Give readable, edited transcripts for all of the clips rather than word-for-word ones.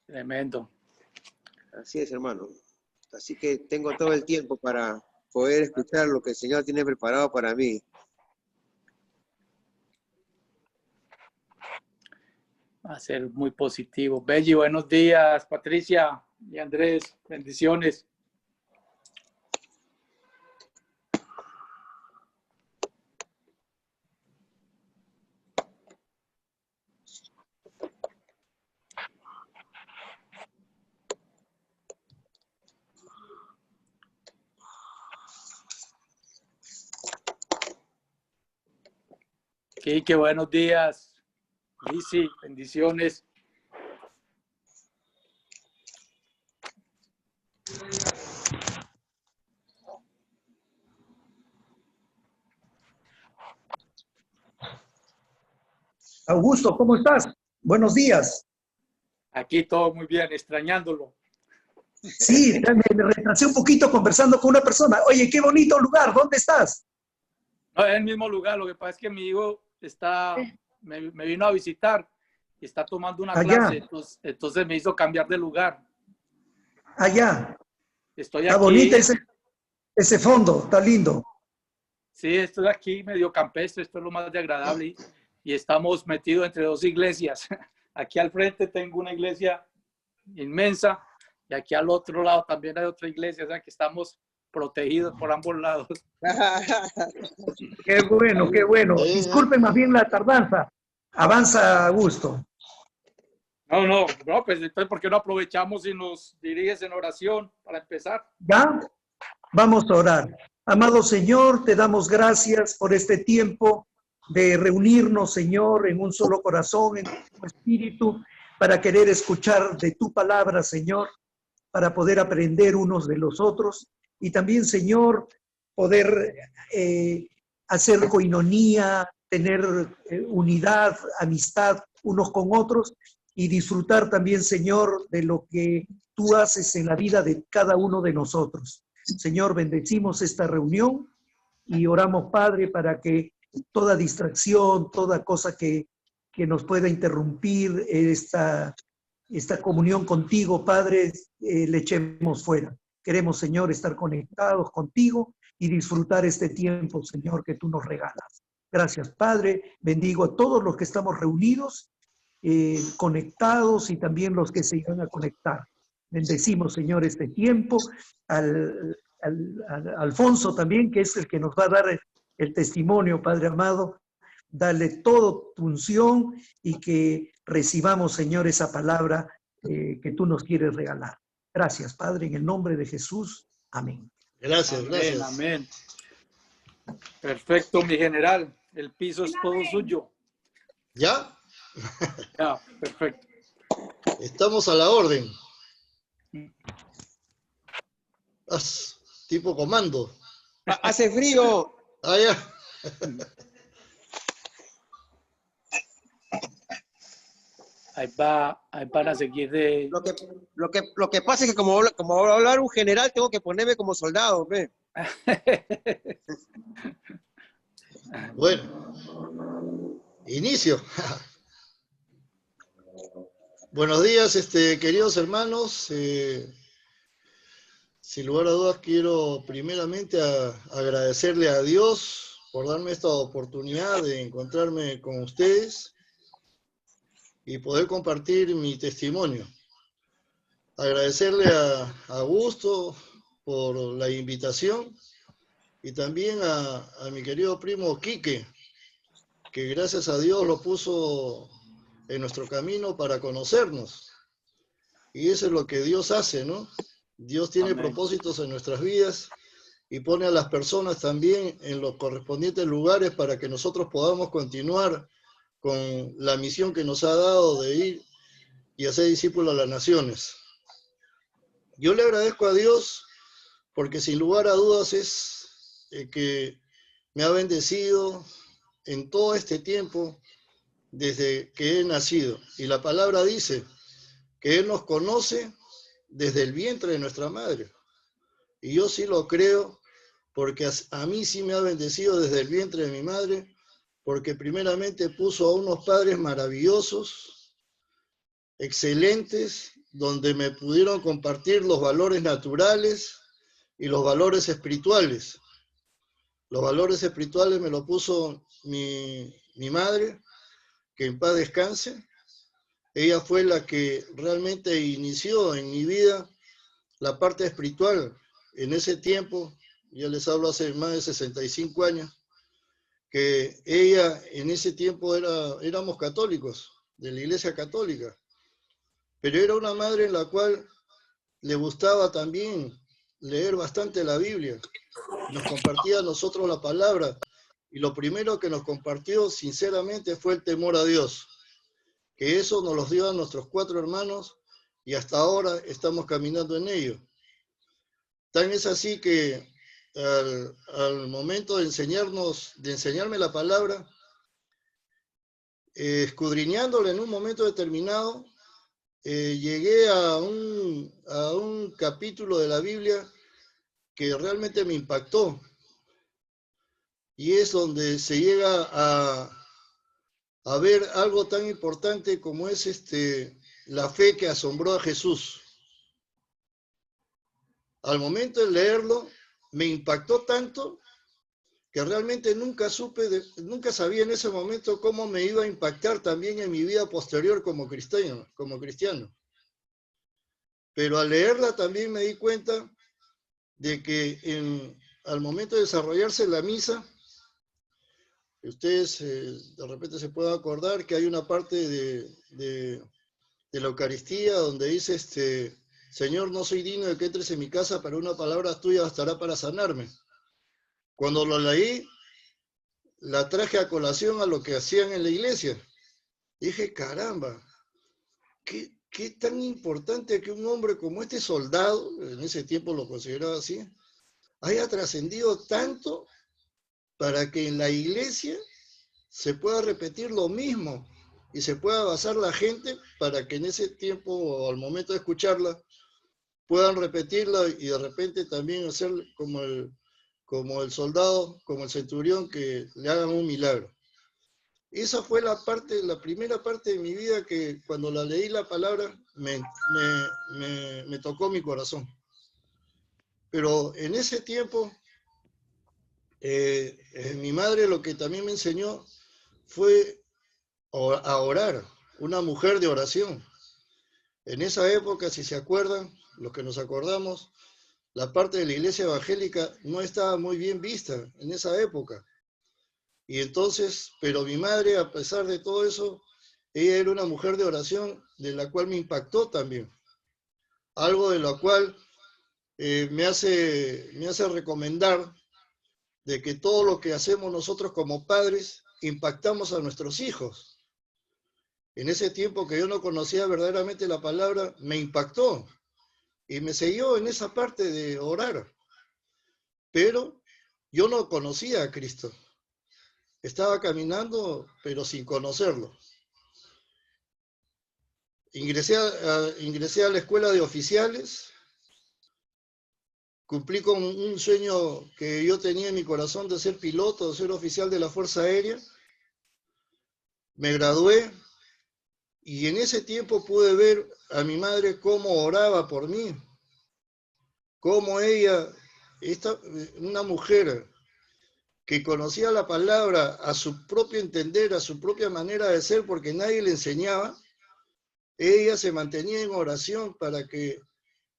Tremendo. Así es, hermano. Así que tengo todo el tiempo para poder escuchar lo que el Señor tiene preparado para mí. Va a ser muy positivo. Belli, buenos días. Patricia y Andrés, bendiciones. Quique, buenos días. Lizzy, bendiciones. Augusto, ¿cómo estás? Buenos días. Aquí todo muy bien, extrañándolo. Sí, me retrasé un poquito conversando con una persona. Oye, qué bonito lugar, ¿dónde estás? No, es el mismo lugar, lo que pasa es que mi hijo me vino a visitar y está tomando una clase, entonces me hizo cambiar de lugar. Allá. Estoy Está aquí. bonito ese fondo, está lindo. Sí, estoy aquí medio campestre, esto es lo más de agradable y estamos metidos entre dos iglesias. Aquí al frente tengo una iglesia inmensa y aquí al otro lado también hay otra iglesia, o sea que estamos protegidos por ambos lados. Qué bueno, qué bueno. Disculpen más bien la tardanza. Avanza, Augusto. No, pues entonces, ¿por qué no aprovechamos y nos diriges en oración para empezar? ¿Ya? Vamos a orar. Amado Señor, te damos gracias por este tiempo de reunirnos, Señor, en un solo corazón, en un mismo espíritu, para querer escuchar de tu palabra, Señor, para poder aprender unos de los otros y también, Señor, poder hacer coinonía, tener unidad, amistad unos con otros y disfrutar también, Señor, de lo que tú haces en la vida de cada uno de nosotros. Señor, bendecimos esta reunión y oramos, Padre, para que toda distracción, toda cosa que nos pueda interrumpir esta comunión contigo, Padre, le echemos fuera. Queremos, Señor, estar conectados contigo y disfrutar este tiempo, Señor, que tú nos regalas. Gracias, Padre. Bendigo a todos los que estamos reunidos, conectados y también los que se iban a conectar. Bendecimos, Señor, este tiempo. Al Alfonso también, que es el que nos va a dar el testimonio, Padre amado. Dale todo tu unción y que recibamos, Señor, esa palabra que tú nos quieres regalar. Gracias, Padre, en el nombre de Jesús. Amén. Gracias, amén, gracias. Amén. Perfecto, mi general. El piso es todo suyo. ¿Ya? Ya, perfecto. Estamos a la orden. Tipo comando. ¡Hace frío! Ah, ya. Ahí van a seguir de... Lo que pasa es que como va a hablar un general, tengo que ponerme como soldado, ¿ve? Bueno, inicio. Buenos días, queridos hermanos. Sin lugar a dudas, quiero primeramente agradecerle a Dios por darme esta oportunidad de encontrarme con ustedes y poder compartir mi testimonio. Agradecerle a Augusto por la invitación y también a mi querido primo Quique, que gracias a Dios lo puso en nuestro camino para conocernos. Y eso es lo que Dios hace, ¿no? Dios tiene Amén. propósitos en nuestras vidas y pone a las personas también en los correspondientes lugares para que nosotros podamos continuar con la misión que nos ha dado de ir y hacer discípulos a las naciones. Yo le agradezco a Dios porque sin lugar a dudas es que me ha bendecido en todo este tiempo desde que he nacido. Y la palabra dice que Él nos conoce desde el vientre de nuestra madre. Y yo sí lo creo porque a mí sí me ha bendecido desde el vientre de mi madre, porque primeramente puso a unos padres maravillosos excelentes, donde me pudieron compartir los valores naturales y los valores espirituales. Los valores espirituales me lo puso mi madre, que en paz descanse. Ella fue la que realmente inició en mi vida la parte espiritual. En ese tiempo, ya les hablo hace más de 65 años, que ella en ese tiempo éramos católicos, de la Iglesia Católica, pero era una madre en la cual le gustaba también leer bastante la Biblia. Nos compartía a nosotros la palabra, y lo primero que nos compartió sinceramente fue el temor a Dios, que eso nos los dio a nuestros 4 hermanos y hasta ahora estamos caminando en ello. Tan es así que al momento de enseñarme la palabra, escudriñándola en un momento determinado, llegué a un capítulo de la Biblia que realmente me impactó, y es donde se llega a ver algo tan importante como es la fe que asombró a Jesús. Al momento de leerlo, me impactó tanto que realmente nunca sabía en ese momento cómo me iba a impactar también en mi vida posterior como cristiano. Pero al leerla también me di cuenta de que al momento de desarrollarse la misa, ustedes de repente se pueden acordar que hay una parte de la Eucaristía donde dice, Señor, no soy digno de que entres en mi casa, pero una palabra tuya bastará para sanarme. Cuando lo leí, la traje a colación a lo que hacían en la iglesia. Dije, caramba, qué tan importante que un hombre como este soldado, en ese tiempo lo consideraba así, haya trascendido tanto para que en la iglesia se pueda repetir lo mismo y se pueda basar la gente para que en ese tiempo o al momento de escucharla puedan repetirla y de repente también hacer como el soldado, como el centurión, que le hagan un milagro. Esa fue la primera parte de mi vida que cuando la leí la palabra me tocó mi corazón. Pero en ese tiempo, mi madre lo que también me enseñó fue a orar, una mujer de oración. En esa época, si se acuerdan, los que nos acordamos, la parte de la iglesia evangélica no estaba muy bien vista en esa época. Y entonces, pero mi madre, a pesar de todo eso, ella era una mujer de oración, de la cual me impactó también. Algo de lo cual me hace recomendar de que todo lo que hacemos nosotros como padres, impactamos a nuestros hijos. En ese tiempo que yo no conocía verdaderamente la palabra, me impactó y me siguió en esa parte de orar. Pero yo no conocía a Cristo. Estaba caminando, pero sin conocerlo. Ingresé a la escuela de oficiales, cumplí con un sueño que yo tenía en mi corazón de ser piloto, de ser oficial de la Fuerza Aérea. Me gradué y en ese tiempo pude ver a mi madre cómo oraba por mí, cómo ella, una mujer que conocía la palabra a su propio entender, a su propia manera de ser, porque nadie le enseñaba, ella se mantenía en oración para que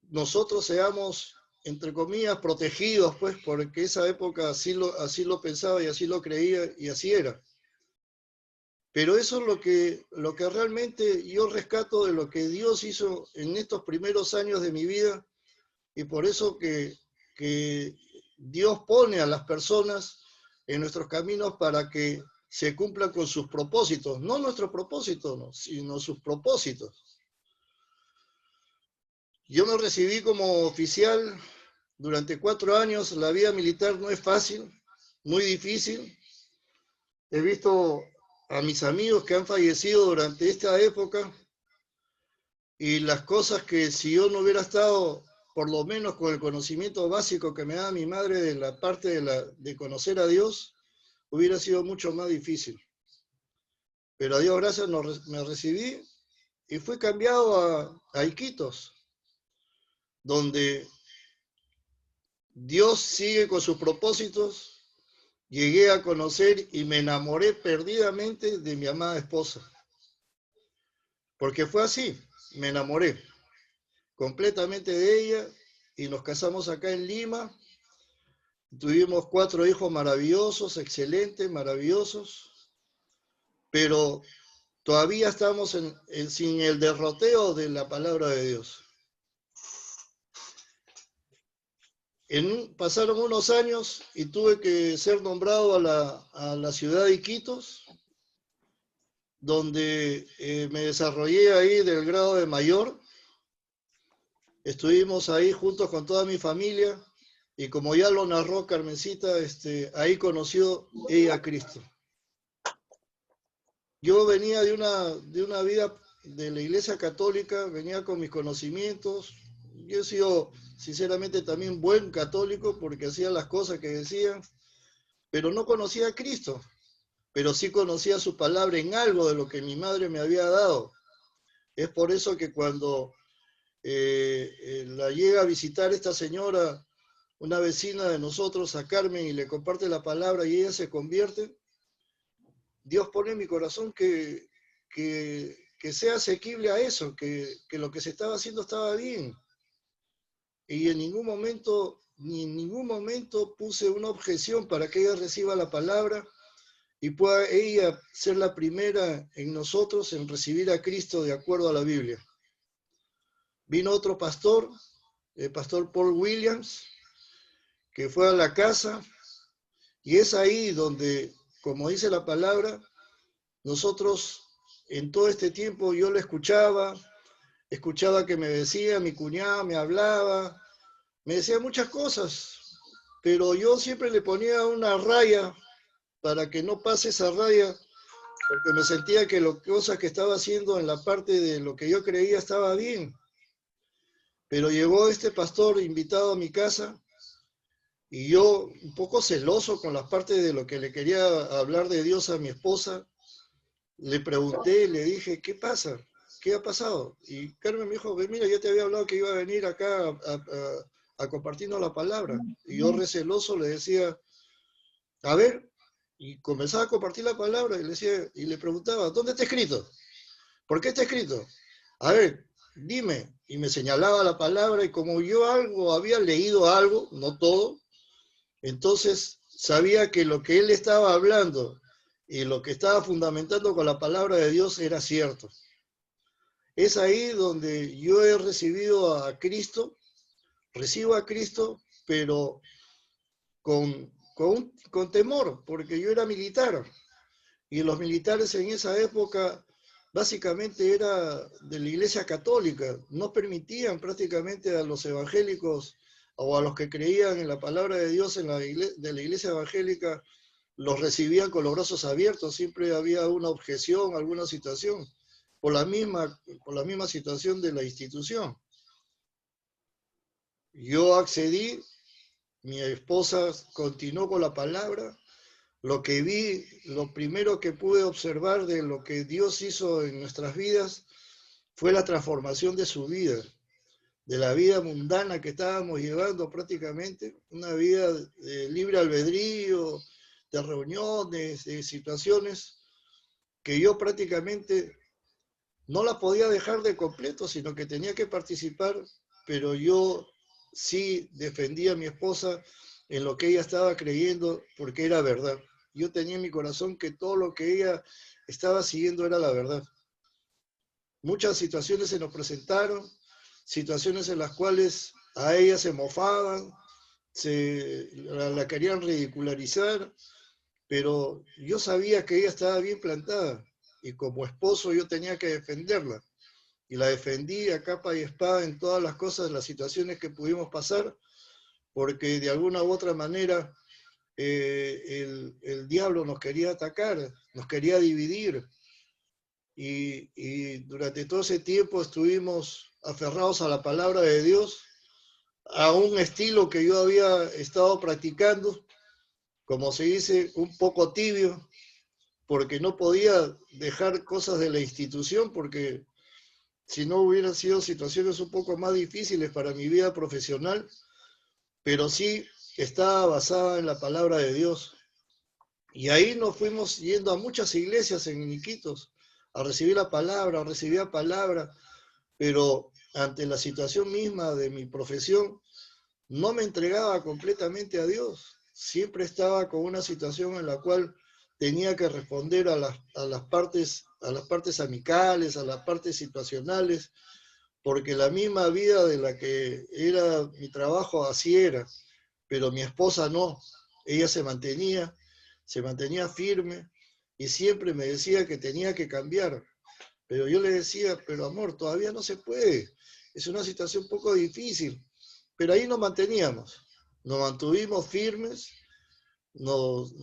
nosotros seamos, entre comillas, protegidos, pues, porque esa época así lo pensaba y así lo creía y así era. Pero eso es lo que realmente yo rescato de lo que Dios hizo en estos primeros años de mi vida, y por eso que Dios pone a las personas en nuestros caminos para que se cumplan con sus propósitos, no nuestros propósitos, no, sino sus propósitos. Yo me recibí como oficial durante 4 años. La vida militar no es fácil, muy difícil. He visto a mis amigos que han fallecido durante esta época, y las cosas que si yo no hubiera estado por lo menos con el conocimiento básico que me da mi madre de la parte de conocer a Dios, hubiera sido mucho más difícil. Pero a Dios gracias me recibí y fui cambiado a Iquitos, donde Dios sigue con sus propósitos. Llegué a conocer y me enamoré perdidamente de mi amada esposa. Porque fue así, me enamoré completamente de ella y nos casamos acá en Lima. Tuvimos 4 hijos maravillosos, excelentes, maravillosos, pero todavía estamos sin el derroteo de la palabra de Dios. Pasaron unos años y tuve que ser nombrado a la ciudad de Iquitos, donde me desarrollé ahí del grado de mayor. Estuvimos ahí juntos con toda mi familia y como ya lo narró Carmencita, ahí conoció ella a Cristo. Yo venía de una vida de la Iglesia Católica, venía con mis conocimientos. Yo he sido, sinceramente, también buen católico porque hacía las cosas que decían, pero no conocía a Cristo, pero sí conocía su palabra en algo de lo que mi madre me había dado. Es por eso que cuando la llega a visitar esta señora, una vecina de nosotros, a Carmen, y le comparte la palabra y ella se convierte, Dios pone en mi corazón que sea asequible a eso, que lo que se estaba haciendo estaba bien. Y en ningún momento, ni en ningún momento puse una objeción para que ella reciba la palabra y pueda ella ser la primera en nosotros en recibir a Cristo de acuerdo a la Biblia. Vino otro pastor, el pastor Paul Williams, que fue a la casa, y es ahí donde, como dice la palabra, nosotros en todo este tiempo yo lo escuchaba que me decía, mi cuñada me hablaba, me decía muchas cosas, pero yo siempre le ponía una raya para que no pase esa raya, porque me sentía que las cosas que estaba haciendo en la parte de lo que yo creía estaba bien. Pero llegó este pastor invitado a mi casa y yo, un poco celoso con las partes de lo que le quería hablar de Dios a mi esposa, le pregunté, le dije, ¿qué pasa? ¿Qué ha pasado? Y Carmen me dijo, mira, yo te había hablado que iba a venir acá a compartirnos la palabra. Y yo receloso le decía, a ver, y comenzaba a compartir la palabra y le decía, y le preguntaba, ¿dónde está escrito? ¿Por qué está escrito? A ver, dime. Y me señalaba la palabra y como yo había leído algo, no todo, entonces sabía que lo que él estaba hablando y lo que estaba fundamentando con la palabra de Dios era cierto. Es ahí donde yo he recibido a Cristo, recibo a Cristo, pero con temor, porque yo era militar. Y los militares en esa época básicamente era de la Iglesia Católica, no permitían prácticamente a los evangélicos o a los que creían en la palabra de Dios de la Iglesia evangélica, los recibían con los brazos abiertos, siempre había una objeción, alguna situación, por la misma situación de la institución. Yo accedí, mi esposa continuó con la palabra. Lo que vi, lo primero que pude observar de lo que Dios hizo en nuestras vidas fue la transformación de su vida, de la vida mundana que estábamos llevando prácticamente, una vida de libre albedrío, de reuniones, de situaciones que yo prácticamente no la podía dejar de completo, sino que tenía que participar, pero yo sí defendía a mi esposa en lo que ella estaba creyendo porque era verdad. Yo tenía en mi corazón que todo lo que ella estaba siguiendo era la verdad. Muchas situaciones se nos presentaron, situaciones en las cuales a ella se mofaban, la querían ridicularizar, pero yo sabía que ella estaba bien plantada y como esposo yo tenía que defenderla. Y la defendí a capa y espada en todas las cosas, las situaciones que pudimos pasar, porque de alguna u otra manera el diablo nos quería atacar, nos quería dividir. Y durante todo ese tiempo estuvimos aferrados a la palabra de Dios, a un estilo que yo había estado practicando, como se dice, un poco tibio, porque no podía dejar cosas de la institución, porque si no hubieran sido situaciones un poco más difíciles para mi vida profesional, pero sí estaba basada en la palabra de Dios. Y ahí nos fuimos yendo a muchas iglesias en Iquitos a recibir la palabra, recibía palabra, pero ante la situación misma de mi profesión, no me entregaba completamente a Dios. Siempre estaba con una situación en la cual tenía que responder a las partes amicales, a las partes situacionales, porque la misma vida de la que era mi trabajo así era, pero mi esposa no. Ella se mantenía firme y siempre me decía que tenía que cambiar. Pero yo le decía, pero amor, todavía no se puede. Es una situación un poco difícil. Pero ahí nos manteníamos. Nos mantuvimos firmes, nos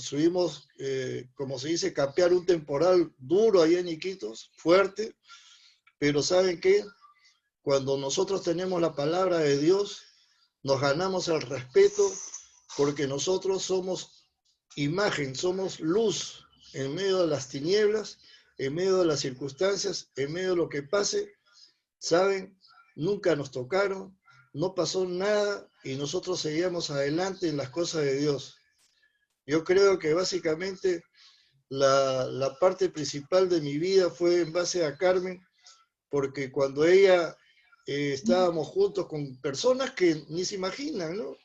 subimos, como se dice, capear un temporal duro ahí en Iquitos, fuerte. Pero ¿saben qué? Cuando nosotros tenemos la palabra de Dios, nos ganamos el respeto porque nosotros somos imagen, somos luz en medio de las tinieblas, en medio de las circunstancias, en medio de lo que pase. ¿Saben? Nunca nos tocaron, no pasó nada y nosotros seguíamos adelante en las cosas de Dios. Yo creo que básicamente la parte principal de mi vida fue en base a Carmen, porque cuando ella estábamos juntos con personas que ni se imaginan, ¿no?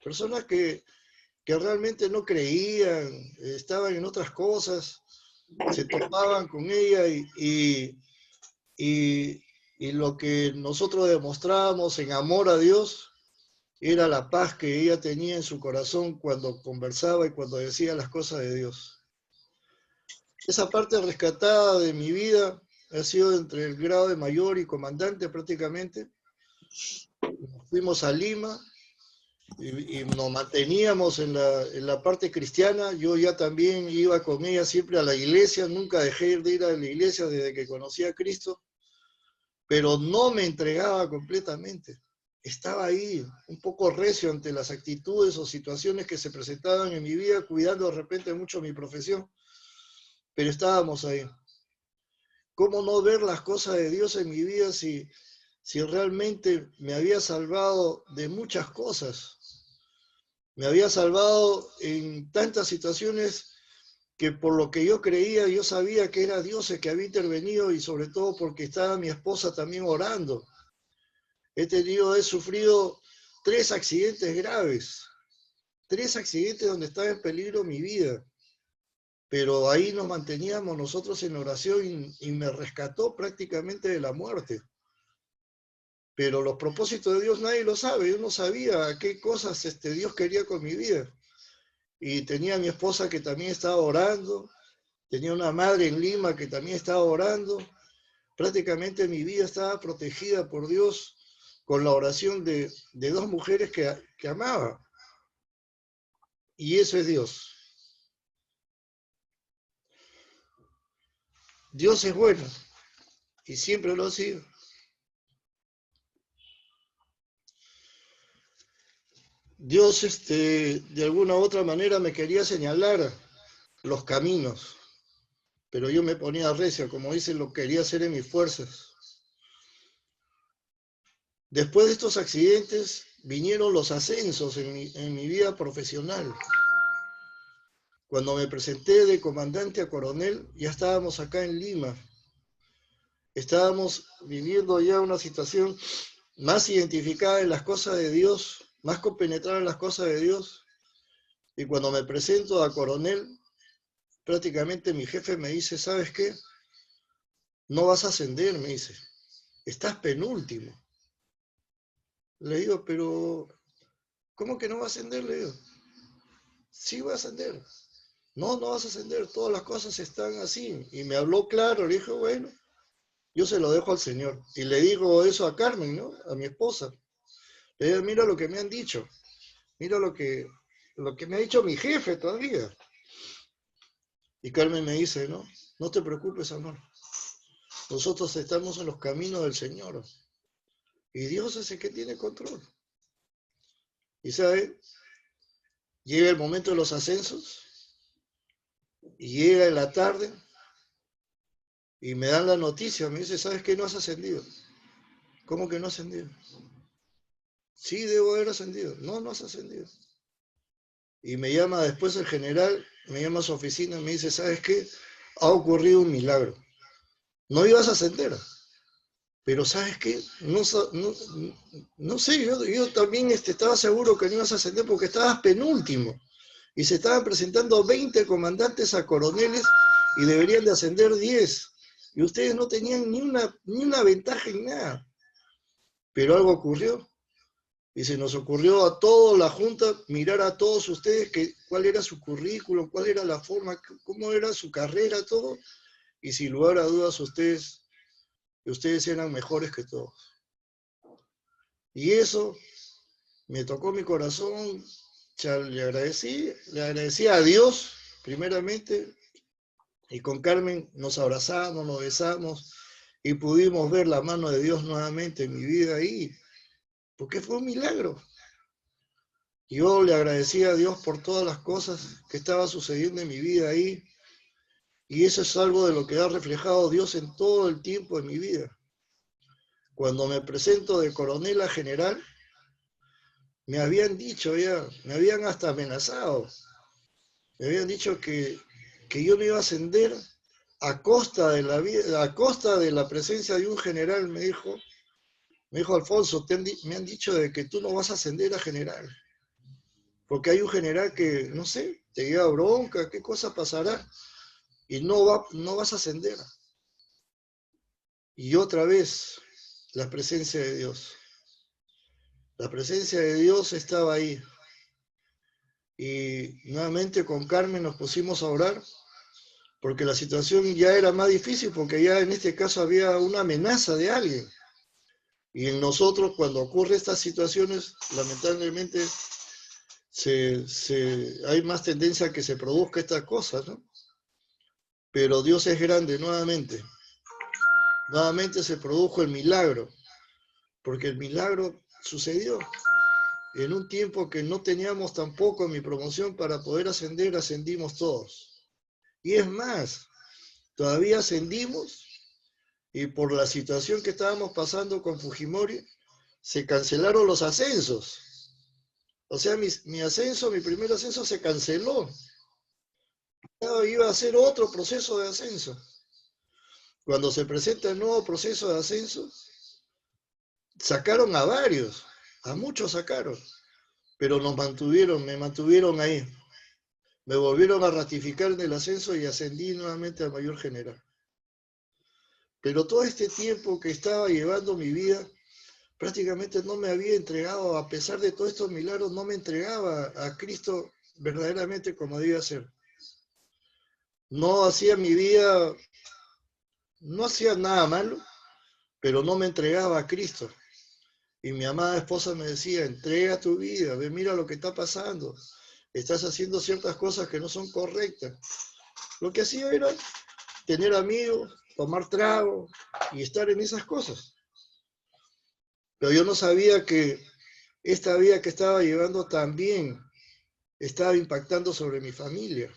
Personas que realmente no creían, estaban en otras cosas, se topaban con ella y lo que nosotros demostrábamos en amor a Dios era la paz que ella tenía en su corazón cuando conversaba y cuando decía las cosas de Dios. Esa parte rescatada de mi vida ha sido entre el grado de mayor y comandante prácticamente. Fuimos a Lima y nos manteníamos en la parte cristiana. Yo ya también iba con ella siempre a la iglesia, nunca dejé de ir a la iglesia desde que conocí a Cristo, pero no me entregaba completamente. Estaba ahí, un poco recio ante las actitudes o situaciones que se presentaban en mi vida, cuidando de repente mucho mi profesión, pero estábamos ahí. ¿Cómo no ver las cosas de Dios en mi vida si realmente me había salvado de muchas cosas? Me había salvado en tantas situaciones que por lo que yo creía, yo sabía que era Dios el que había intervenido y sobre todo porque estaba mi esposa también orando. He sufrido 3 accidentes graves, 3 accidentes donde estaba en peligro mi vida, pero ahí nos manteníamos nosotros en oración y me rescató prácticamente de la muerte. Pero los propósitos de Dios nadie lo sabe, yo no sabía qué cosas Dios quería con mi vida. Y tenía a mi esposa que también estaba orando, tenía una madre en Lima que también estaba orando. Prácticamente mi vida estaba protegida por Dios con la oración de 2 mujeres que amaba. Y eso es Dios. Dios es bueno y siempre lo ha sido. Dios, de alguna u otra manera me quería señalar los caminos, pero yo me ponía recio, como dice, lo quería hacer en mis fuerzas. Después de estos accidentes vinieron los ascensos en mi vida profesional. Cuando me presenté de comandante a coronel, ya estábamos acá en Lima. Estábamos viviendo ya una situación más identificada en las cosas de Dios, más compenetrada en las cosas de Dios. Y cuando me presento a coronel, prácticamente mi jefe me dice, ¿sabes qué? No vas a ascender, me dice. Estás penúltimo. Le digo, pero ¿cómo que no va a ascender? Le digo, sí voy a ascender. No, no vas a ascender, todas las cosas están así. Y me habló claro, le dije, bueno, yo se lo dejo al Señor. Y le digo eso a Carmen, ¿no? A mi esposa. Le digo, mira lo que me han dicho. Mira lo que me ha dicho mi jefe todavía. Y Carmen me dice, no, no te preocupes, amor. Nosotros estamos en los caminos del Señor. Y Dios es el que tiene control. Y sabe, llega el momento de los ascensos. Y llega en la tarde. Y me dan la noticia, me dice, ¿sabes qué? No has ascendido. ¿Cómo que no has ascendido? Sí, debo haber ascendido. No, no has ascendido. Y me llama después el general, me llama a su oficina y me dice, ¿sabes qué? Ha ocurrido un milagro. No ibas a ascender, pero ¿sabes qué? No sé, yo también estaba seguro que no ibas a ascender porque estabas penúltimo. Y se estaban presentando 20 comandantes a coroneles y deberían de ascender 10. Y ustedes no tenían ni una ventaja en nada. Pero algo ocurrió. Y se nos ocurrió a toda la Junta mirar a todos ustedes cuál era su currículum, cuál era la forma, cómo era su carrera, todo. Y sin lugar a dudas ustedes eran mejores que todos. Y eso me tocó mi corazón. Le agradecí a Dios, primeramente, y con Carmen nos abrazamos, nos besamos, y pudimos ver la mano de Dios nuevamente en mi vida ahí, porque fue un milagro. Yo le agradecí a Dios por todas las cosas que estaban sucediendo en mi vida ahí, y eso es algo de lo que ha reflejado Dios en todo el tiempo de mi vida. Cuando me presento de coronel a general, me habían dicho ya, me habían hasta amenazado, me habían dicho que yo no iba a ascender a costa de la vida, a costa de la presencia de un general. Me dijo Alfonso, me han dicho de que tú no vas a ascender a general, porque hay un general que, no sé, te lleva bronca, qué cosa pasará, y no vas a ascender. Y otra vez, la presencia de Dios. La presencia de Dios estaba ahí. Y nuevamente con Carmen nos pusimos a orar, porque la situación ya era más difícil, porque ya en este caso había una amenaza de alguien. Y en nosotros, cuando ocurren estas situaciones, lamentablemente hay más tendencia a que se produzca estas cosas, ¿no? Pero Dios es grande nuevamente. Nuevamente se produjo el milagro, porque el milagro sucedió. En un tiempo que no teníamos tampoco en mi promoción para poder ascender, ascendimos todos. Y es más, todavía ascendimos y por la situación que estábamos pasando con Fujimori, se cancelaron los ascensos. O sea, mi primer ascenso se canceló. Iba a ser otro proceso de ascenso. Cuando se presenta el nuevo proceso de ascenso, sacaron a varios, a muchos sacaron, pero me mantuvieron ahí. Me volvieron a ratificar en el ascenso y ascendí nuevamente a mayor general. Pero todo este tiempo que estaba llevando mi vida, prácticamente no me había entregado, a pesar de todos estos milagros, no me entregaba a Cristo verdaderamente como debía ser. No hacía mi vida, no hacía nada malo, pero no me entregaba a Cristo. Y mi amada esposa me decía, entrega tu vida, ve, mira lo que está pasando. Estás haciendo ciertas cosas que no son correctas. Lo que hacía era tener amigos, tomar trago y estar en esas cosas. Pero yo no sabía que esta vida que estaba llevando también estaba impactando sobre mi familia.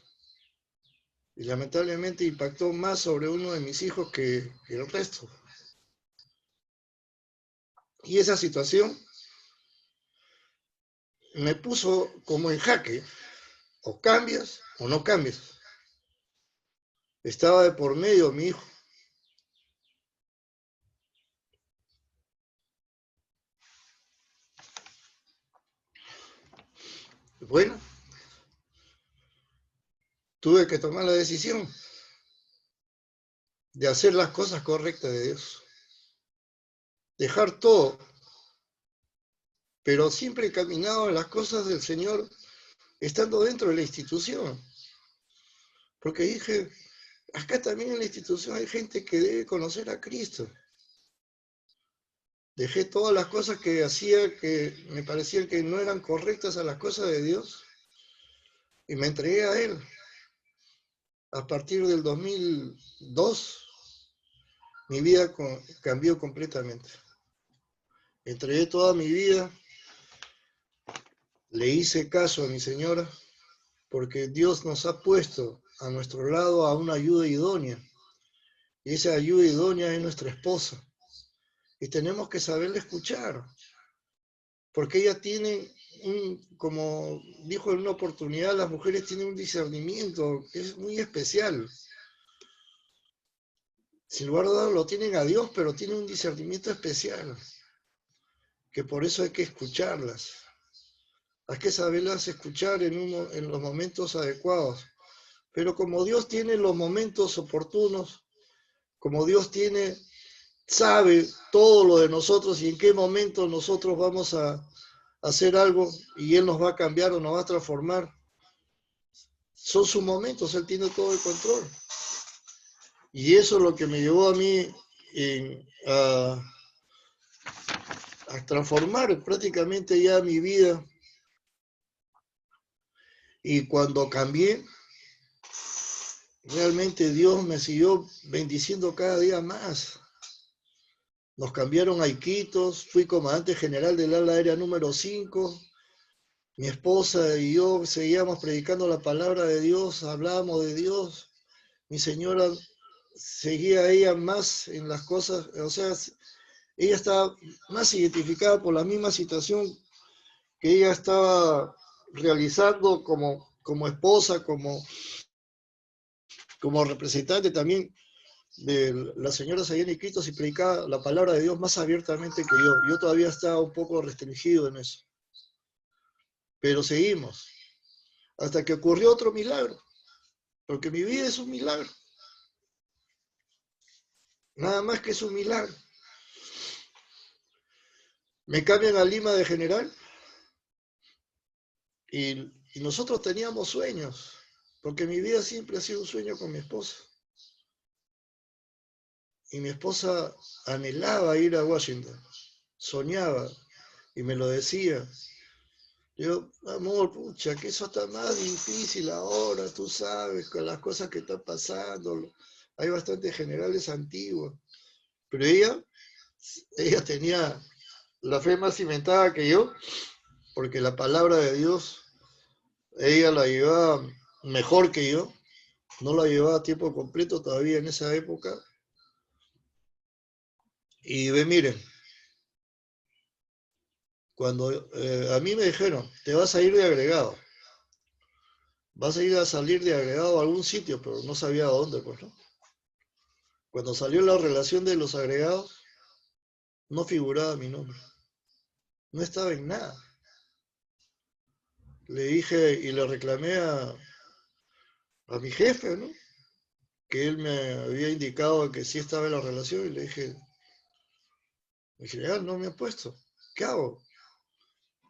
Y lamentablemente impactó más sobre uno de mis hijos que el resto. Y esa situación me puso como en jaque. O cambias o no cambias. Estaba de por medio mi hijo. Bueno, tuve que tomar la decisión de hacer las cosas correctas de Dios. Dejar todo. Pero siempre he caminado en las cosas del Señor estando dentro de la institución. Porque dije, acá también en la institución hay gente que debe conocer a Cristo. Dejé todas las cosas que hacía que me parecían que no eran correctas a las cosas de Dios y me entregué a Él. A partir del 2002, mi vida cambió completamente. Entregué toda mi vida, le hice caso a mi señora, porque Dios nos ha puesto a nuestro lado a una ayuda idónea. Y esa ayuda idónea es nuestra esposa. Y tenemos que saberle escuchar. Porque ella tiene, como dijo en una oportunidad, las mujeres tienen un discernimiento que es muy especial. Sin lugar a dudas lo tienen a Dios, pero tienen un discernimiento especial. Que por eso hay que escucharlas. Hay que saberlas escuchar en los momentos adecuados. Pero como Dios tiene los momentos oportunos, como Dios sabe todo lo de nosotros y en qué momento nosotros vamos a hacer algo y Él nos va a cambiar o nos va a transformar, son sus momentos, Él tiene todo el control. Y eso es lo que me llevó a mí a transformar prácticamente ya mi vida. Y cuando cambié, realmente Dios me siguió bendiciendo cada día más. Nos cambiaron a Iquitos, fui comandante general del ala aérea número 5. Mi esposa y yo seguíamos predicando la palabra de Dios, hablábamos de Dios. Mi señora seguía ella más en las cosas, o sea, ella estaba más identificada por la misma situación que ella estaba realizando como esposa, como representante también de la señora Sayena Iquitos, y predicaba la palabra de Dios más abiertamente que yo. Yo todavía estaba un poco restringido en eso. Pero seguimos. Hasta que ocurrió otro milagro. Porque mi vida es un milagro. Nada más que es un milagro. Me cambian a Lima de general. Y nosotros teníamos sueños. Porque mi vida siempre ha sido un sueño con mi esposa. Y mi esposa anhelaba ir a Washington. Soñaba. Y me lo decía. Yo, amor, pucha, que eso está más difícil ahora, tú sabes, con las cosas que están pasando. Hay bastantes generales antiguos. Pero ella tenía la fe más cimentada que yo, porque la palabra de Dios, ella la llevaba mejor que yo. No la llevaba a tiempo completo todavía en esa época. Y miren, cuando a mí me dijeron, te vas a ir de agregado. Vas a ir a salir de agregado a algún sitio, pero no sabía a dónde, pues, ¿no? Cuando salió la relación de los agregados, no figuraba mi nombre. No estaba en nada. Le dije y le reclamé a mi jefe, ¿no? Que él me había indicado que sí estaba en la relación, y le dije, no me ha puesto. ¿Qué hago?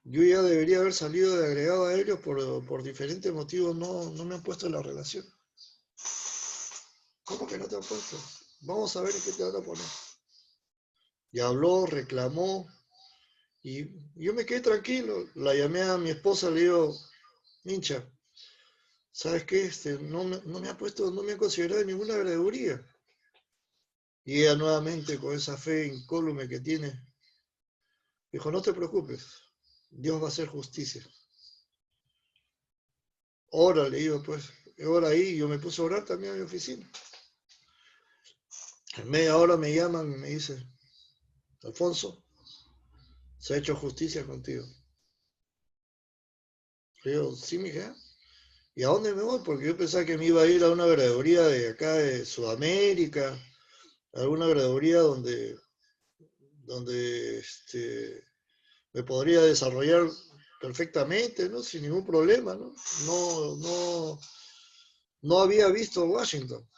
Yo ya debería haber salido de agregado aéreo por diferentes motivos, no me han puesto en la relación. ¿Cómo que no te han puesto? Vamos a ver en qué te van a poner. Y habló, reclamó, y yo me quedé tranquilo. La llamé a mi esposa, le digo, Mincha, ¿sabes qué? No me ha puesto, no me ha considerado en ninguna graduría. Y ella nuevamente, con esa fe incólume que tiene, dijo, no te preocupes, Dios va a hacer justicia. Ora, le digo, pues, ora ahí, yo me puse a orar también a mi oficina. En media hora me llaman y me dicen, Alfonso, se ha hecho justicia contigo. Le digo, sí, mija. ¿Y a dónde me voy? Porque yo pensaba que me iba a ir a una graduría de acá de Sudamérica, alguna graduría donde me podría desarrollar perfectamente, ¿no? Sin ningún problema, ¿no? No había visto Washington.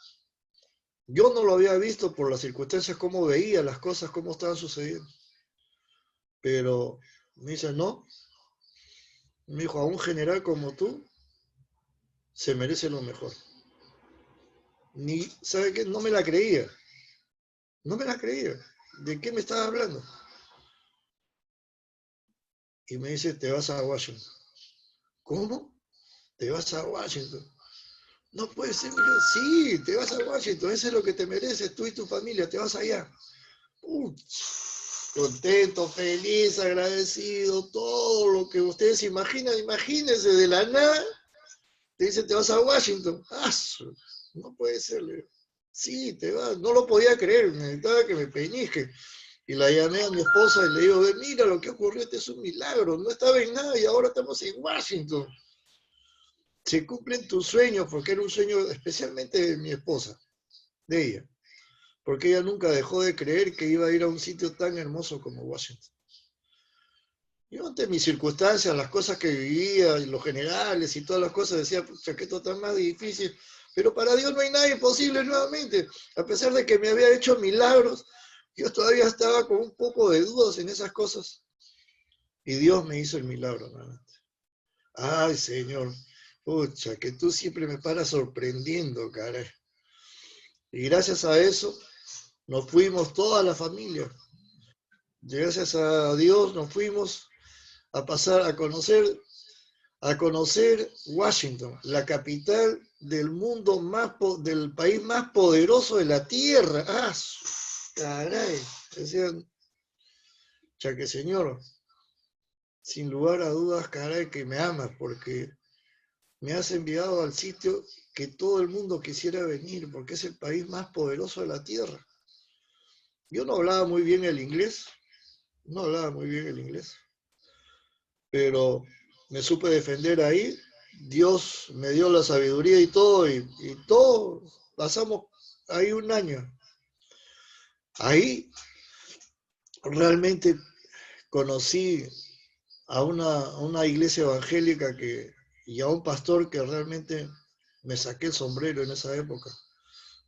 Yo no lo había visto por las circunstancias, cómo veía las cosas, cómo estaban sucediendo. Pero me dice, no. Me dijo, a un general como tú se merece lo mejor. ¿Sabe qué? No me la creía. No me la creía. ¿De qué me estaba hablando? Y me dice, te vas a Washington. ¿Cómo? Te vas a Washington. No puede ser, mira, sí, te vas a Washington, eso es lo que te mereces, tú y tu familia, te vas allá. Contento, feliz, agradecido, todo lo que ustedes imaginan, imagínense de la nada, te dicen, te vas a Washington. No puede ser, le digo. Sí, te vas. No lo podía creer, necesitaba que me peñisque. Y la llamé a mi esposa y le digo, "Ve, mira lo que ocurrió, este es un milagro, no estaba en nada y ahora estamos en Washington. Se cumplen tus sueños", porque era un sueño especialmente de mi esposa, de ella, porque ella nunca dejó de creer que iba a ir a un sitio tan hermoso como Washington. Yo ante mis circunstancias, las cosas que vivía, y los generales y todas las cosas, decía, pucha, que esto está más difícil. Pero para Dios no hay nada imposible nuevamente. A pesar de que me había hecho milagros, yo todavía estaba con un poco de dudas en esas cosas. Y Dios me hizo el milagro nuevamente. Ay, Señor, pucha, que tú siempre me paras sorprendiendo, caray. Y gracias a eso nos fuimos toda la familia. Gracias a Dios nos fuimos a pasar a conocer Washington, la capital del mundo del país más poderoso de la tierra. Ah, caray. Decían, ya que Señor, sin lugar a dudas, caray, que me amas, porque me has enviado al sitio que todo el mundo quisiera venir, porque es el país más poderoso de la tierra. Yo no hablaba muy bien el inglés, pero me supe defender ahí. Dios me dio la sabiduría y todo, y todo, pasamos ahí un año. Ahí realmente conocí a una iglesia evangélica y a un pastor que realmente me saqué el sombrero en esa época,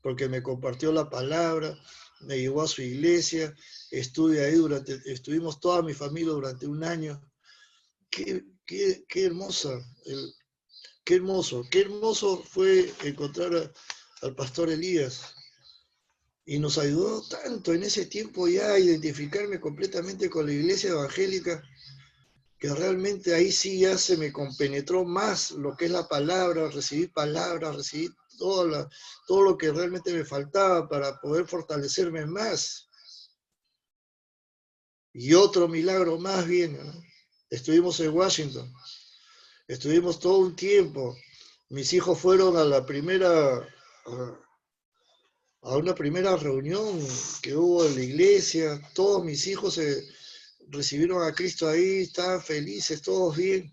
porque me compartió la palabra, me llevó a su iglesia, estuvimos toda mi familia durante un año. Qué hermosa, qué hermoso fue encontrar al pastor Elías. Y nos ayudó tanto en ese tiempo ya a identificarme completamente con la iglesia evangélica, que realmente ahí sí ya se me compenetró más lo que es la palabra, recibí todo lo que realmente me faltaba para poder fortalecerme más. Y otro milagro más viene, ¿no? Estuvimos en Washington, estuvimos todo un tiempo. Mis hijos fueron a una primera reunión que hubo en la iglesia. Todos mis hijos recibieron a Cristo ahí, estaban felices, todos bien.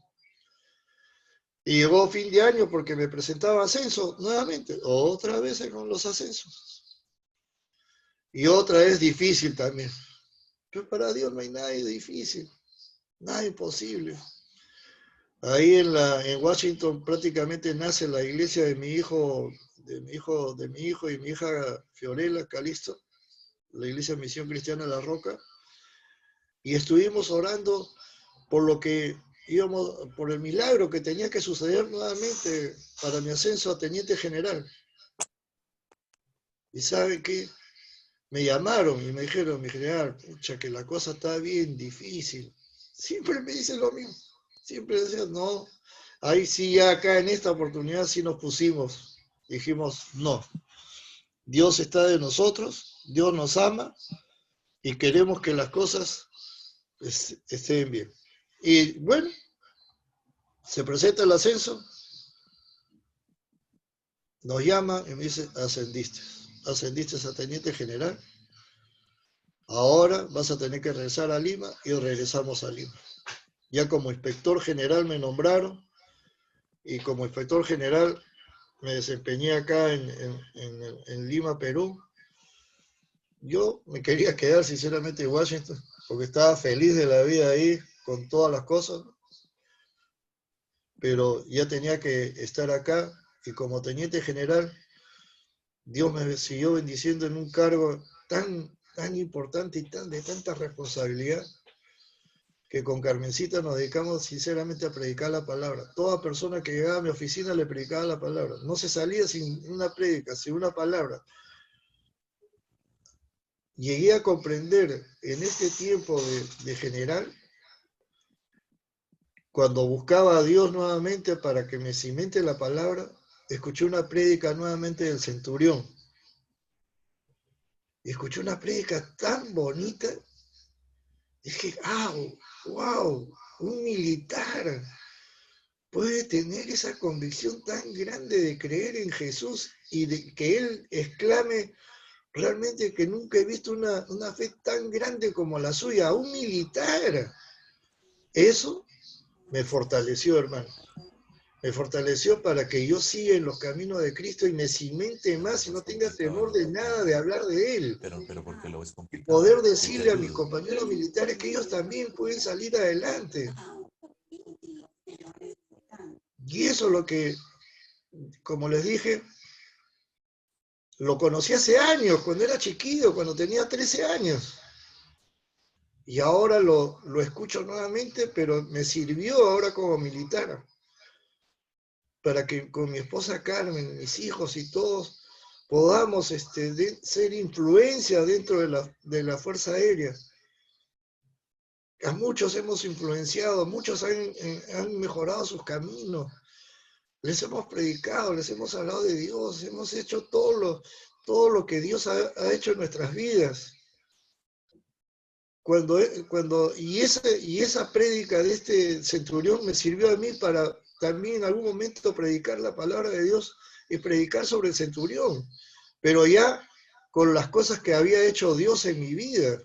Y llegó fin de año porque me presentaba ascenso nuevamente, otra vez con los ascensos. Y otra vez difícil también. Pero para Dios no hay nada difícil, nada imposible. Ahí en Washington prácticamente nace la iglesia de mi hijo y mi hija Fiorella Calisto, la iglesia Misión Cristiana La Roca, y estuvimos orando por lo que por el milagro que tenía que suceder nuevamente para mi ascenso a teniente general. Y ¿sabe qué? Me llamaron y me dijeron, mi general, pucha, que la cosa está bien difícil. Siempre me dicen lo mismo. Siempre decían, no, ahí sí, ya acá en esta oportunidad sí nos pusimos. Dijimos, no, Dios está de nosotros, Dios nos ama y queremos que las cosas estén bien. Y bueno, se presenta el ascenso, nos llama y me dice, ascendiste a teniente general, ahora vas a tener que regresar a Lima, y regresamos a Lima. Ya como inspector general me nombraron, y como inspector general me desempeñé acá en Lima, Perú. Yo me quería quedar sinceramente en Washington, porque estaba feliz de la vida ahí, con todas las cosas, pero ya tenía que estar acá, y como teniente general, Dios me siguió bendiciendo en un cargo tan importante y de tanta responsabilidad, que con Carmencita nos dedicamos sinceramente a predicar la palabra. Toda persona que llegaba a mi oficina le predicaba la palabra. No se salía sin una prédica, sin una palabra. Llegué a comprender en este tiempo de general, cuando buscaba a Dios nuevamente para que me cimente la palabra, escuché una prédica nuevamente del centurión. Y escuché una prédica tan bonita. Dije, wow, un militar. puede tener esa convicción tan grande de creer en Jesús y de que Él exclame realmente que nunca he visto una fe tan grande como la suya, un militar? Eso me fortaleció, hermano. Me fortaleció para que yo siga en los caminos de Cristo y me cimente más y no tenga temor de nada de hablar de Él. Pero porque lo es Y complicado. poder decirle a mis compañeros militares que ellos también pueden salir adelante. Y eso es lo que, como les dije, lo conocí hace años, cuando era chiquillo, cuando tenía 13 años. Y ahora lo escucho nuevamente, pero me sirvió ahora como militar, para que con mi esposa Carmen, mis hijos y todos podamos ser influencia dentro de la Fuerza Aérea. A muchos hemos influenciado, muchos han mejorado sus caminos, les hemos predicado, les hemos hablado de Dios, hemos hecho todo lo que Dios ha hecho en nuestras vidas. Y esa prédica de este centurión me sirvió a mí para también en algún momento predicar la palabra de Dios y predicar sobre el centurión, pero ya con las cosas que había hecho Dios en mi vida.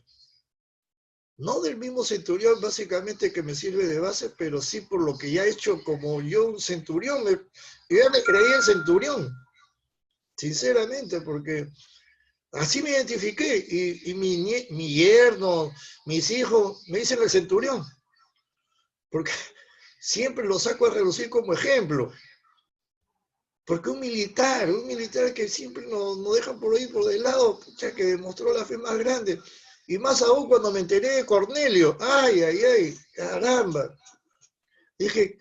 No del mismo centurión básicamente que me sirve de base, pero sí por lo que ya he hecho como yo un centurión. Yo ya me creí el centurión, sinceramente, porque así me identifiqué. Y mi yerno, mis hijos, me dicen el centurión, porque siempre lo saco a relucir como ejemplo. Porque un militar que siempre nos dejan por ahí por del lado, pucha, que demostró la fe más grande. Y más aún cuando me enteré de Cornelio. Ay, caramba. Dije,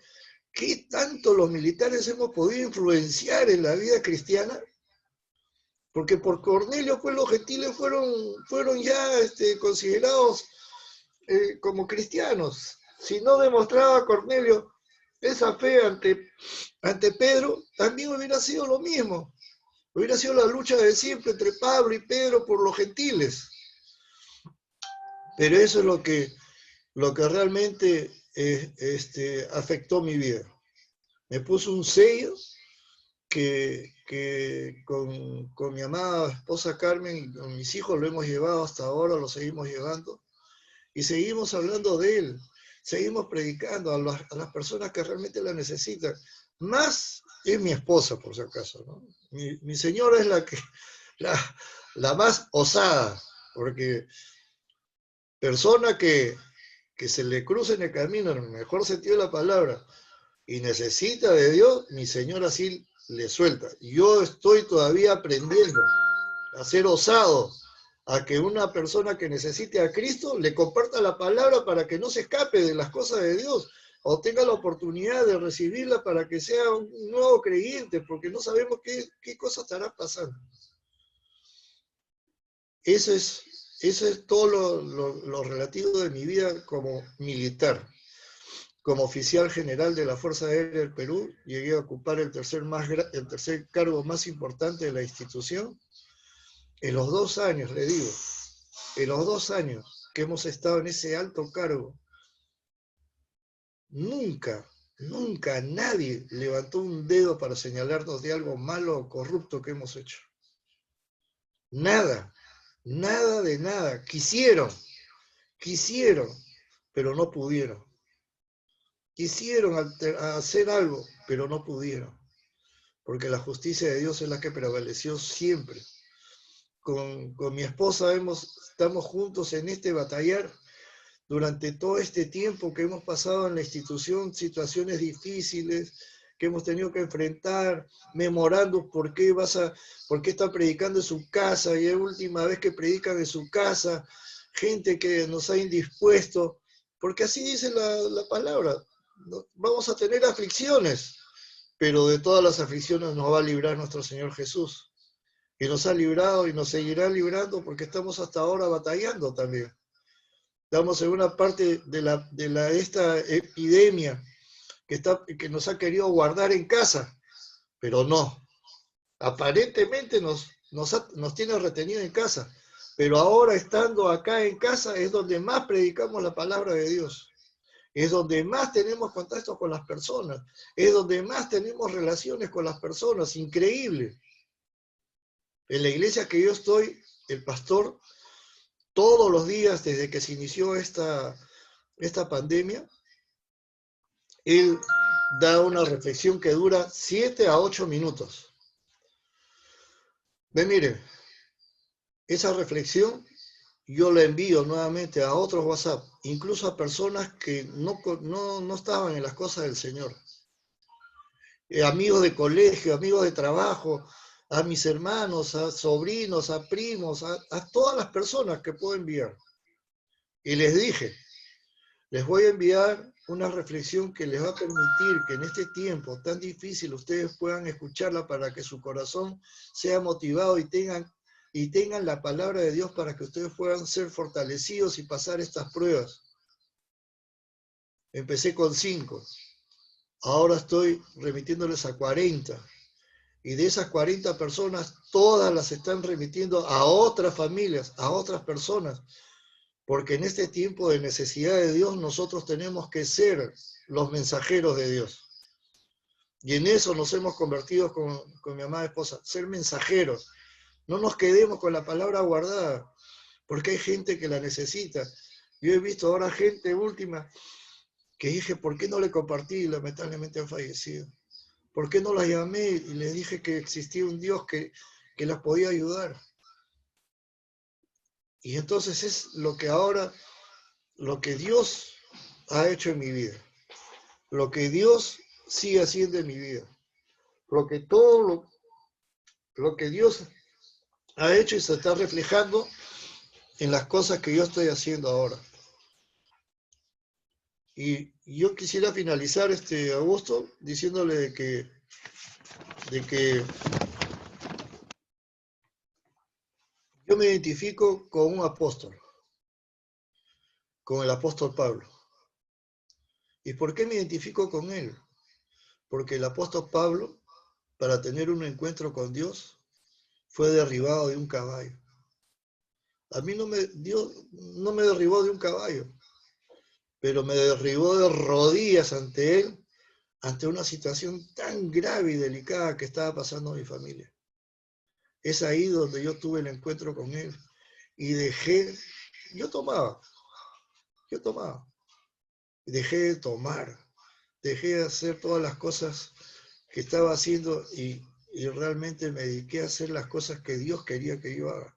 ¿qué tanto los militares hemos podido influenciar en la vida cristiana? Porque por Cornelio, pues los gentiles fueron ya considerados como cristianos. Si no demostraba Cornelio esa fe ante Pedro, también hubiera sido lo mismo. Hubiera sido la lucha de siempre entre Pablo y Pedro por los gentiles. Pero eso es lo que realmente afectó mi vida. Me puso un sello que con mi amada esposa Carmen y con mis hijos lo hemos llevado hasta ahora, lo seguimos llevando. Y seguimos hablando de Él, seguimos predicando a las personas que realmente la necesitan. Más es mi esposa, por si acaso, ¿no? Mi señora es la más osada, porque persona que se le cruce en el camino, en el mejor sentido de la palabra, y necesita de Dios, mi señora sí le suelta. Yo estoy todavía aprendiendo a ser osado, a que una persona que necesite a Cristo le comparta la palabra para que no se escape de las cosas de Dios, o tenga la oportunidad de recibirla para que sea un nuevo creyente, porque no sabemos qué cosa estará pasando. Eso es todo lo relativo de mi vida como militar. Como oficial general de la Fuerza Aérea del Perú, llegué a ocupar el tercer cargo más importante de la institución. En los 2 años, le digo, en los 2 años que hemos estado en ese alto cargo, nunca nadie levantó un dedo para señalarnos de algo malo o corrupto que hemos hecho. Nada de nada. Quisieron, pero no pudieron. Quisieron hacer algo, pero no pudieron. Porque la justicia de Dios es la que prevaleció siempre. Con mi esposa estamos juntos en este batallar durante todo este tiempo que hemos pasado en la institución, situaciones difíciles que hemos tenido que enfrentar, memorando por qué está predicando en su casa, y es la última vez que predican en su casa, gente que nos ha indispuesto, porque así dice la palabra, vamos a tener aflicciones, pero de todas las aflicciones nos va a librar nuestro Señor Jesús. Y nos ha librado y nos seguirá librando porque estamos hasta ahora batallando también. Estamos en una parte de esta epidemia que nos ha querido guardar en casa, pero no. Aparentemente nos tiene retenido en casa, pero ahora estando acá en casa es donde más predicamos la palabra de Dios. Es donde más tenemos contacto con las personas. Es donde más tenemos relaciones con las personas. Increíble. En la iglesia que yo estoy, el pastor, todos los días desde que se inició esta pandemia, él da una reflexión que dura 7 a 8 minutos. Mire, esa reflexión yo la envío nuevamente a otros WhatsApp, incluso a personas que no estaban en las cosas del Señor. Amigos de colegio, amigos de trabajo, a mis hermanos, a sobrinos, a primos, a todas las personas que puedo enviar. Y les dije, les voy a enviar una reflexión que les va a permitir que en este tiempo tan difícil ustedes puedan escucharla para que su corazón sea motivado y tengan la palabra de Dios para que ustedes puedan ser fortalecidos y pasar estas pruebas. Empecé con 5, ahora estoy remitiéndoles a 40. Y de esas 40 personas, todas las están remitiendo a otras familias, a otras personas. Porque en este tiempo de necesidad de Dios, nosotros tenemos que ser los mensajeros de Dios. Y en eso nos hemos convertido con mi amada esposa, ser mensajeros. No nos quedemos con la palabra guardada, porque hay gente que la necesita. Yo he visto ahora gente última que dije, ¿por qué no le compartí? Y lamentablemente han fallecido. ¿Por qué no las llamé y les dije que existía un Dios que las podía ayudar? Y entonces es lo que Dios ha hecho en mi vida, lo que Dios sigue haciendo en mi vida, lo que Dios ha hecho y se está reflejando en las cosas que yo estoy haciendo ahora. Y yo quisiera finalizar Augusto diciéndole de que yo me identifico con un apóstol, con el apóstol Pablo. ¿Y por qué me identifico con él? Porque el apóstol Pablo, para tener un encuentro con Dios, fue derribado de un caballo. A mí Dios no me derribó de un caballo, pero me derribó de rodillas ante él, ante una situación tan grave y delicada que estaba pasando mi familia. Es ahí donde yo tuve el encuentro con él y yo tomaba, dejé de tomar, dejé de hacer todas las cosas que estaba haciendo y realmente me dediqué a hacer las cosas que Dios quería que yo haga.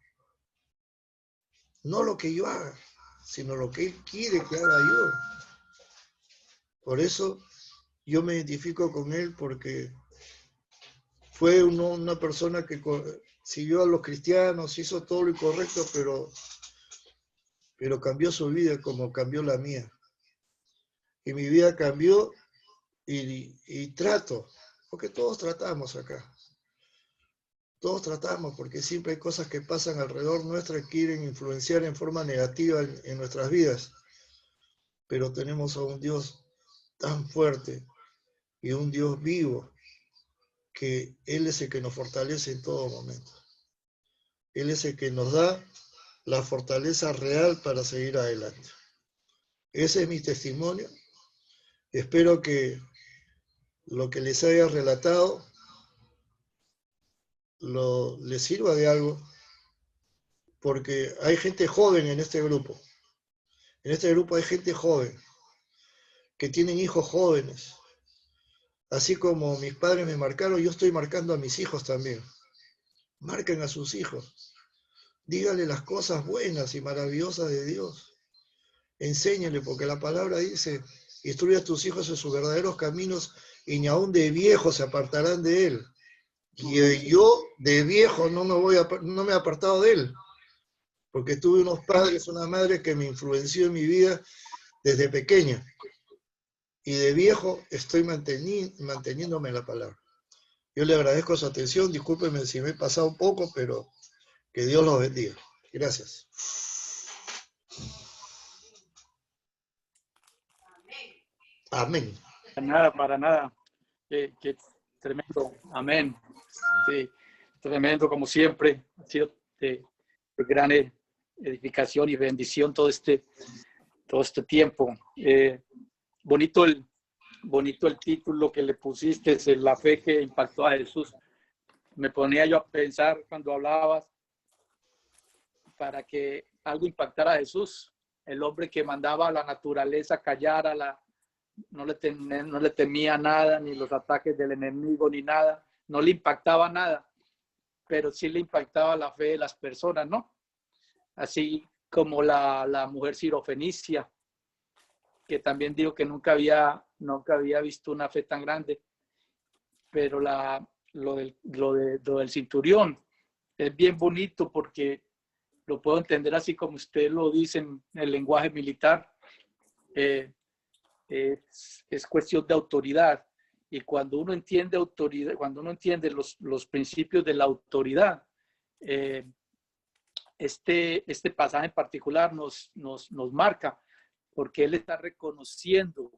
No lo que yo haga, sino lo que Él quiere que haga yo. Por eso yo me identifico con Él, porque fue una persona que siguió a los cristianos, hizo todo lo incorrecto, pero cambió su vida como cambió la mía. Y mi vida cambió y trato, porque todos tratamos acá. Todos tratamos, porque siempre hay cosas que pasan alrededor nuestra que quieren influenciar en forma negativa en nuestras vidas. Pero tenemos a un Dios tan fuerte y un Dios vivo, que Él es el que nos fortalece en todo momento. Él es el que nos da la fortaleza real para seguir adelante. Ese es mi testimonio. Espero que lo que les haya relatado les sirva de algo, porque hay gente joven en este grupo. En este grupo hay gente joven, que tienen hijos jóvenes. Así como mis padres me marcaron, yo estoy marcando a mis hijos también. Marquen a sus hijos. Díganle las cosas buenas y maravillosas de Dios. Enséñale, porque la palabra dice, instruye a tus hijos en sus verdaderos caminos y ni aun de viejos se apartarán de él. Y yo de viejo no me he apartado de él, porque tuve unos padres, una madre que me influenció en mi vida desde pequeña. Y de viejo estoy manteniéndome en la palabra. Yo le agradezco su atención, discúlpenme si me he pasado un poco, pero que Dios los bendiga. Gracias. Amén. Para nada. Qué tremendo. Amén. Sí, tremendo como siempre. Ha sido de gran edificación y bendición todo este tiempo. bonito el título que le pusiste, es la fe que impactó a Jesús. Me ponía yo a pensar cuando hablabas, para que algo impactara a Jesús, el hombre que mandaba a la naturaleza callar, no le temía nada, ni los ataques del enemigo, ni nada, no le impactaba nada, pero sí le impactaba la fe de las personas, ¿no? Así como la mujer sirofenicia, que también dijo que nunca había visto una fe tan grande, pero lo del centurión es bien bonito porque lo puedo entender así como usted lo dice en el lenguaje militar. Es cuestión de autoridad, y cuando uno entiende autoridad, cuando uno entiende los principios de la autoridad, este pasaje en particular nos marca, porque él está reconociendo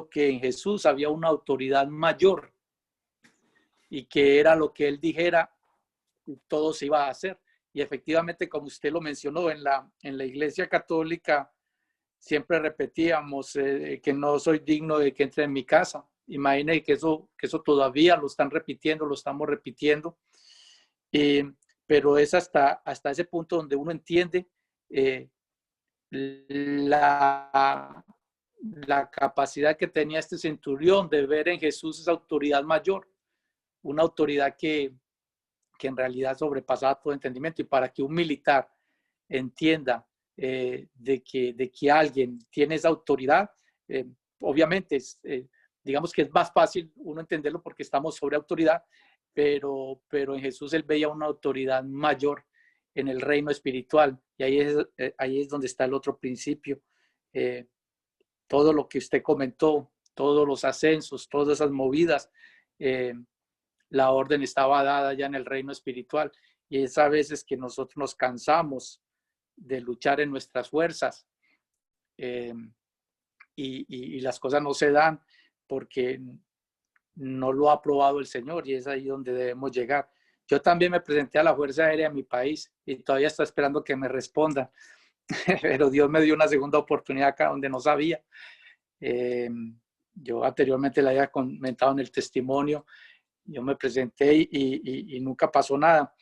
que en Jesús había una autoridad mayor y que era lo que él dijera, todo se iba a hacer. Y efectivamente, como usted lo mencionó, en la Iglesia Católica siempre repetíamos que no soy digno de que entre en mi casa. Imagine que eso todavía lo están repitiendo, lo estamos repitiendo. Pero es hasta ese punto donde uno entiende la capacidad que tenía este centurión de ver en Jesús esa autoridad mayor, una autoridad que en realidad sobrepasaba todo entendimiento. Y para que un militar entienda de que alguien tiene esa autoridad, obviamente digamos que es más fácil uno entenderlo porque estamos sobre autoridad, pero en Jesús él veía una autoridad mayor en el reino espiritual, y ahí es donde está el otro principio. Todo lo que usted comentó, todos los ascensos, todas esas movidas, la orden estaba dada ya en el reino espiritual, y es a veces que nosotros nos cansamos de luchar en nuestras fuerzas, y las cosas no se dan porque no lo ha aprobado el Señor, y es ahí donde debemos llegar. Yo también me presenté a la Fuerza Aérea de mi país y todavía estoy esperando que me respondan, pero Dios me dio una segunda oportunidad acá donde no sabía. Yo anteriormente le había comentado en el testimonio, yo me presenté y nunca pasó nada,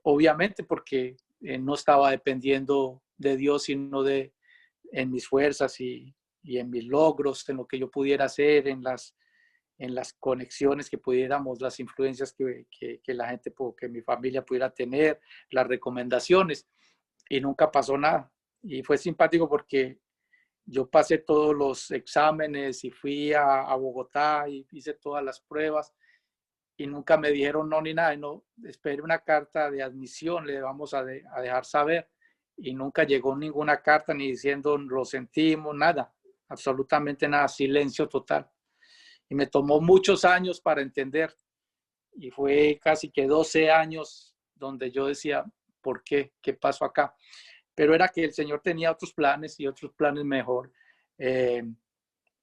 obviamente porque no estaba dependiendo de Dios, sino en mis fuerzas y en mis logros, en lo que yo pudiera hacer, en las conexiones que pudiéramos, las influencias que la gente, que mi familia pudiera tener, las recomendaciones, y nunca pasó nada. Y fue simpático porque yo pasé todos los exámenes y fui a Bogotá y hice todas las pruebas y nunca me dijeron no ni nada. Y no, esperé una carta de admisión, le vamos a dejar saber, y nunca llegó ninguna carta ni diciendo lo sentimos, nada, absolutamente nada, silencio total. Y me tomó muchos años para entender, y fue casi que 12 años donde yo decía, ¿por qué? ¿Qué pasó acá? Pero era que el Señor tenía otros planes y otros planes mejor,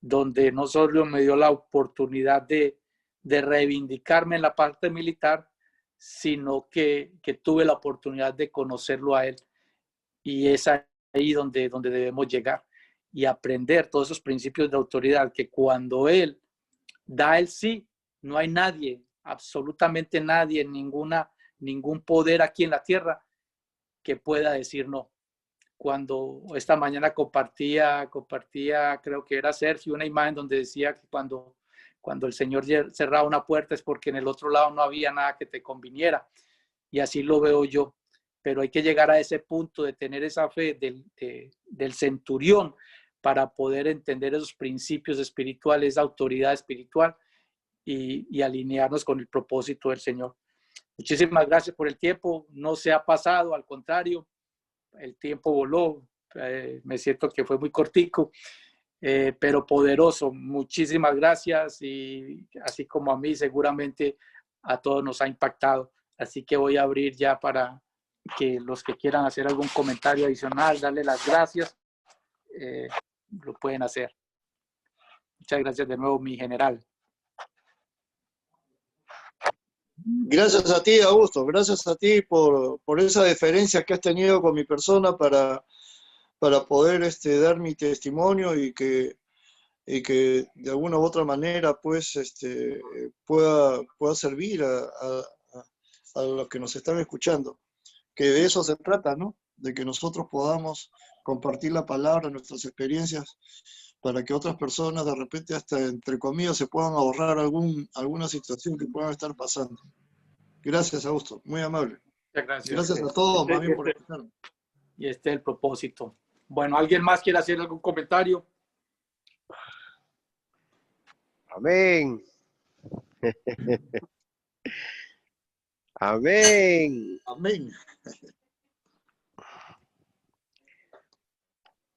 donde no solo me dio la oportunidad de reivindicarme en la parte militar, sino que tuve la oportunidad de conocerlo a él. Y es ahí donde debemos llegar y aprender todos esos principios de autoridad, que cuando él da el sí, no hay nadie, absolutamente nadie, ningún poder aquí en la tierra que pueda decir no. Cuando esta mañana compartía, creo que era Sergio, una imagen donde decía que cuando el Señor cerraba una puerta es porque en el otro lado no había nada que te conviniera. Y así lo veo yo. Pero hay que llegar a ese punto de tener esa fe del centurión para poder entender esos principios espirituales, esa autoridad espiritual, y alinearnos con el propósito del Señor. Muchísimas gracias por el tiempo. No se ha pasado, al contrario, el tiempo voló. Me siento que fue muy cortico, pero poderoso. Muchísimas gracias, y así como a mí, seguramente a todos nos ha impactado. Así que voy a abrir ya para que los que quieran hacer algún comentario adicional, darle las gracias, lo pueden hacer. Muchas gracias de nuevo, mi general. Gracias a ti, Augusto, gracias a ti por esa deferencia que has tenido con mi persona para para poder dar mi testimonio y que de alguna u otra manera pues pueda servir a los que nos están escuchando. Que de eso se trata, ¿no? De que nosotros podamos compartir la palabra, nuestras experiencias, para que otras personas de repente hasta entre comillas se puedan ahorrar alguna situación que puedan estar pasando. Gracias, Augusto, muy amable. Muchas gracias. Gracias a todos, más bien por escucharme. Y este es el propósito. Bueno, ¿alguien más quiere hacer algún comentario? Amén. Amén. Amén.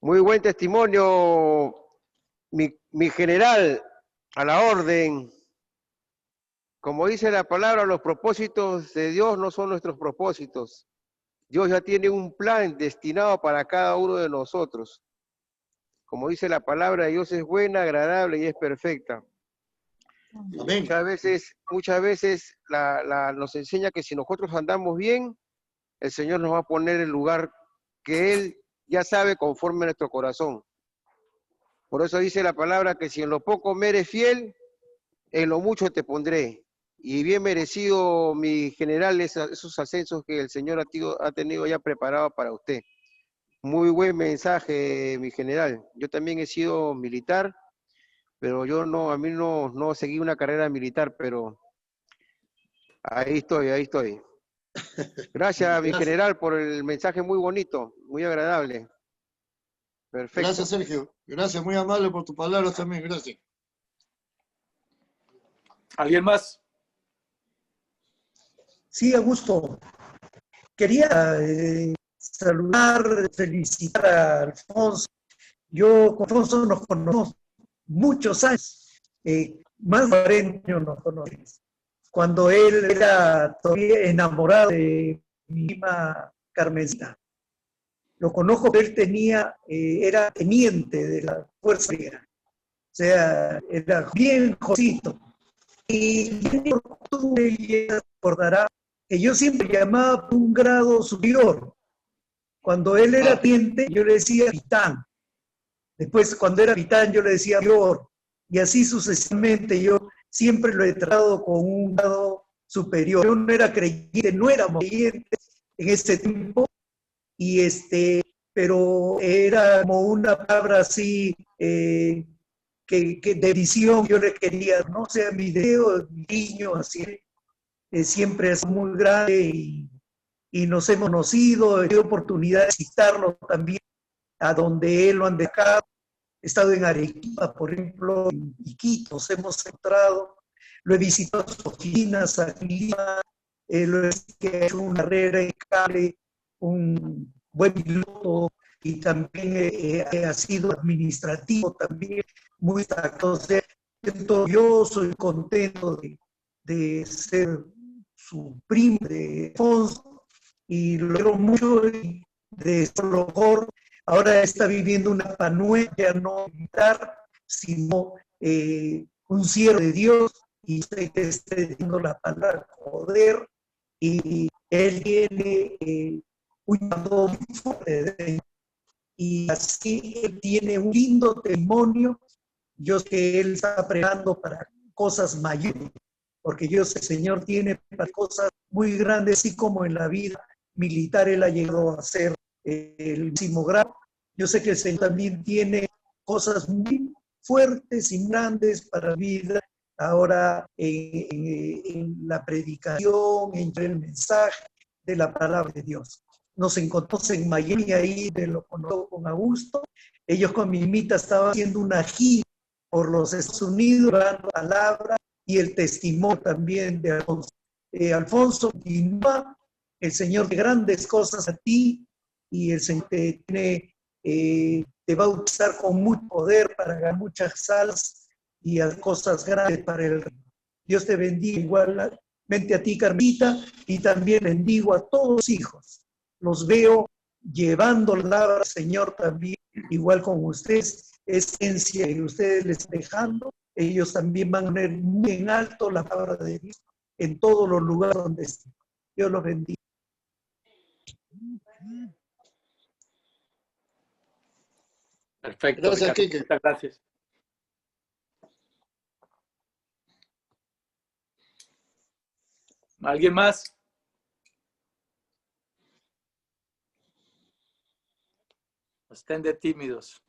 Muy buen testimonio, mi general, a la orden. Como dice la palabra, los propósitos de Dios no son nuestros propósitos. Dios ya tiene un plan destinado para cada uno de nosotros. Como dice la palabra, Dios es buena, agradable y es perfecta. Amén. Muchas veces nos enseña que si nosotros andamos bien, el Señor nos va a poner el lugar que Él ya sabe conforme a nuestro corazón. Por eso dice la palabra que si en lo poco me eres fiel, en lo mucho te pondré. Y bien merecido, mi general, esos ascensos que el Señor ha tenido ya preparado para usted. Muy buen mensaje, mi general. Yo también he sido militar, pero a mí no seguí una carrera militar, pero ahí estoy. Gracias, mi general, por el mensaje muy bonito, muy agradable. Perfecto. Gracias, Sergio. Gracias, muy amable por tus palabras también. Gracias. ¿Alguien más? Sí, Augusto. Quería saludar, felicitar a Alfonso. Yo con Alfonso nos conocemos muchos años, más de 40 años nos conocemos. Cuando él era todavía enamorado de mi prima Carmencita. Lo conozco, él era teniente de la Fuerza Aérea. O sea, era bien jovencito. Y tú recordarás que yo siempre llamaba por un grado superior. Cuando él era teniente, yo le decía capitán. Después, cuando era capitán, yo le decía mayor. Y así sucesivamente, yo siempre lo he tratado con un grado superior. Yo no era creyente, no éramos creyentes en ese tiempo, pero era como una palabra así, que de visión yo le quería, no sé, mi dedo, mi niño, así, siempre es muy grande y nos hemos conocido, he tenido oportunidad de visitarlo también a donde él lo han dejado. He estado en Arequipa, por ejemplo, en Iquitos, hemos entrado, lo he visitado en sus oficinas aquí en Lima, lo he hecho una carrera en cable, un buen piloto, y también ha sido administrativo también, muy destacado. Yo soy contento de ser su primo de Alfonso, y lo quiero mucho de su mejor. Ahora está viviendo una etapa nueva, ya no militar, sino un siervo de Dios, y sé que está diciendo la palabra poder, y él tiene un llamado muy fuerte, y así él tiene un lindo testimonio. Yo sé que él está preparando para cosas mayores, porque yo sé que el Señor tiene para cosas muy grandes, así como en la vida militar él ha llegado a ser el máximo grado. Yo sé que el Señor también tiene cosas muy fuertes y grandes para la vida. Ahora en la predicación, en el mensaje de la palabra de Dios. Nos encontramos en Miami, ahí de lo conozco con Augusto. Ellos con Mimita estaban haciendo una gira por los Estados Unidos, dando palabra y el testimonio también de Alfonso. Alfonso, continúa, el Señor de grandes cosas a ti, y el Señor te va a usar con mucho poder para ganar muchas almas y a cosas grandes para el reino. Dios te bendiga igualmente a ti, Carmita, y también bendigo a todos los hijos. Los veo llevando la palabra al Señor también, igual con ustedes, esencia que ustedes les están dejando. Ellos también van a poner muy en alto la palabra de Dios en todos los lugares donde estén. Dios los bendiga. Perfecto, Gracias, Ricardo. Quique. Muchas gracias. ¿Alguien más? No estén de tímidos.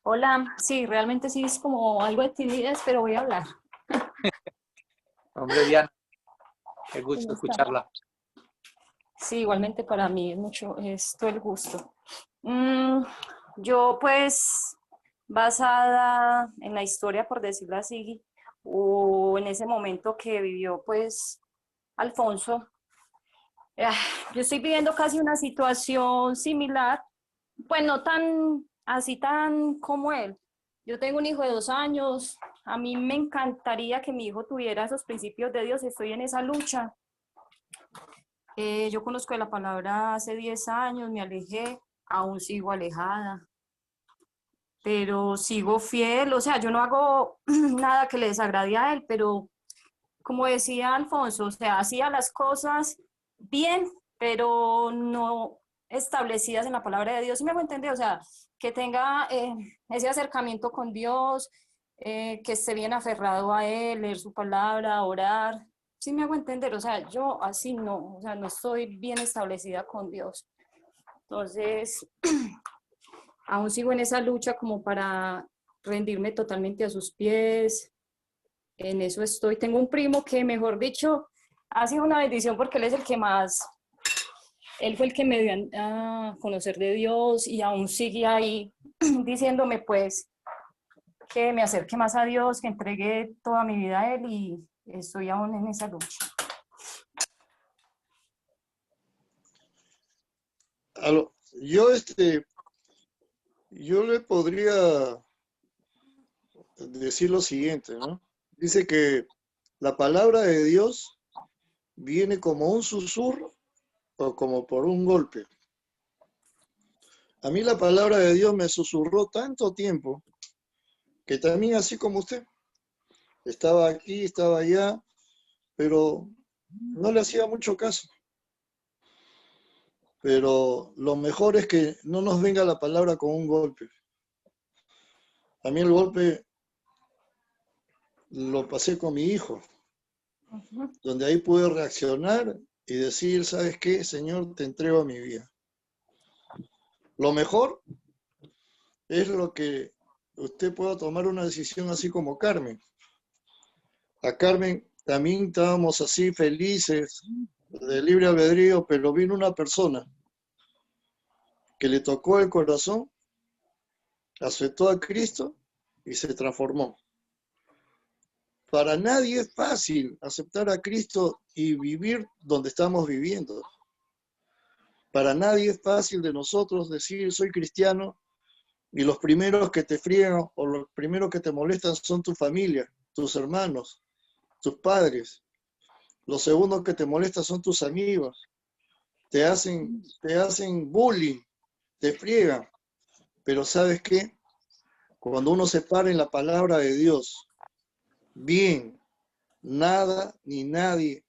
Hola, sí, realmente sí es como algo de timidez, pero voy a hablar. Hombre, Diana, qué gusto ¿Cómo está? escucharla. Sí, igualmente para mí es todo el gusto. Yo pues, basada en la historia, por decirlo así, o en ese momento que vivió pues Alfonso, ah, yo estoy viviendo casi una situación similar, pues no tan así tan como él. Yo tengo un hijo de 2 años, a mí me encantaría que mi hijo tuviera esos principios de Dios, estoy en esa lucha. Yo conozco de la palabra hace 10 años, me alejé, aún sigo alejada, pero sigo fiel, o sea, yo no hago nada que le desagrade a él, pero como decía Alfonso, o sea, hacía las cosas bien, pero no establecidas en la palabra de Dios, ¿sí me hago entender? O sea, que tenga ese acercamiento con Dios, que esté bien aferrado a Él, leer su palabra, orar, ¿sí me hago entender? O sea, yo así no, o sea, no estoy bien establecida con Dios. Entonces, aún sigo en esa lucha como para rendirme totalmente a sus pies, en eso estoy. Tengo un primo que, mejor dicho, ha sido una bendición porque él es el que más, él fue el que me dio a conocer de Dios y aún sigue ahí diciéndome pues que me acerque más a Dios, que entregué toda mi vida a Él y estoy aún en esa lucha. Yo, yo le podría decir lo siguiente, ¿no? Dice que la palabra de Dios viene como un susurro o como por un golpe. A mí la palabra de Dios me susurró tanto tiempo que también así como usted, estaba aquí, estaba allá, pero no le hacía mucho caso. Pero lo mejor es que no nos venga la palabra con un golpe. A mí el golpe lo pasé con mi hijo, donde ahí pude reaccionar y decir, ¿sabes qué, Señor? Te entrego mi vida. Lo mejor es lo que usted pueda tomar una decisión así como Carmen. A Carmen también estábamos así felices, de libre albedrío, pero vino una persona que le tocó el corazón, aceptó a Cristo y se transformó. Para nadie es fácil aceptar a Cristo y vivir donde estamos viviendo. Para nadie es fácil de nosotros decir soy cristiano y los primeros que te friegan o los primeros que te molestan son tu familia, tus hermanos, tus padres. Los segundos que te molestan son tus amigos. Te hacen bullying, te friegan. Pero ¿sabes qué? Cuando uno se para en la palabra de Dios, bien, nada ni nadie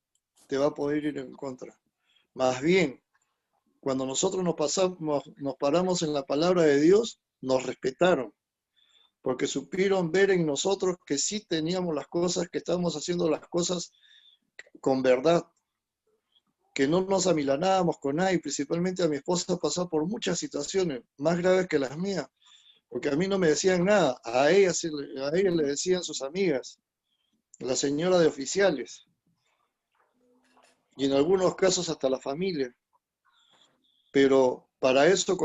te va a poder ir en contra. Más bien, cuando nosotros nos paramos en la palabra de Dios, nos respetaron, porque supieron ver en nosotros que sí teníamos las cosas, que estábamos haciendo las cosas con verdad, que no nos amilanábamos con nadie, principalmente a mi esposa pasó por muchas situaciones más graves que las mías, porque a mí no me decían nada, a ella le decían sus amigas, la señora de oficiales, y en algunos casos hasta la familia. Pero para eso,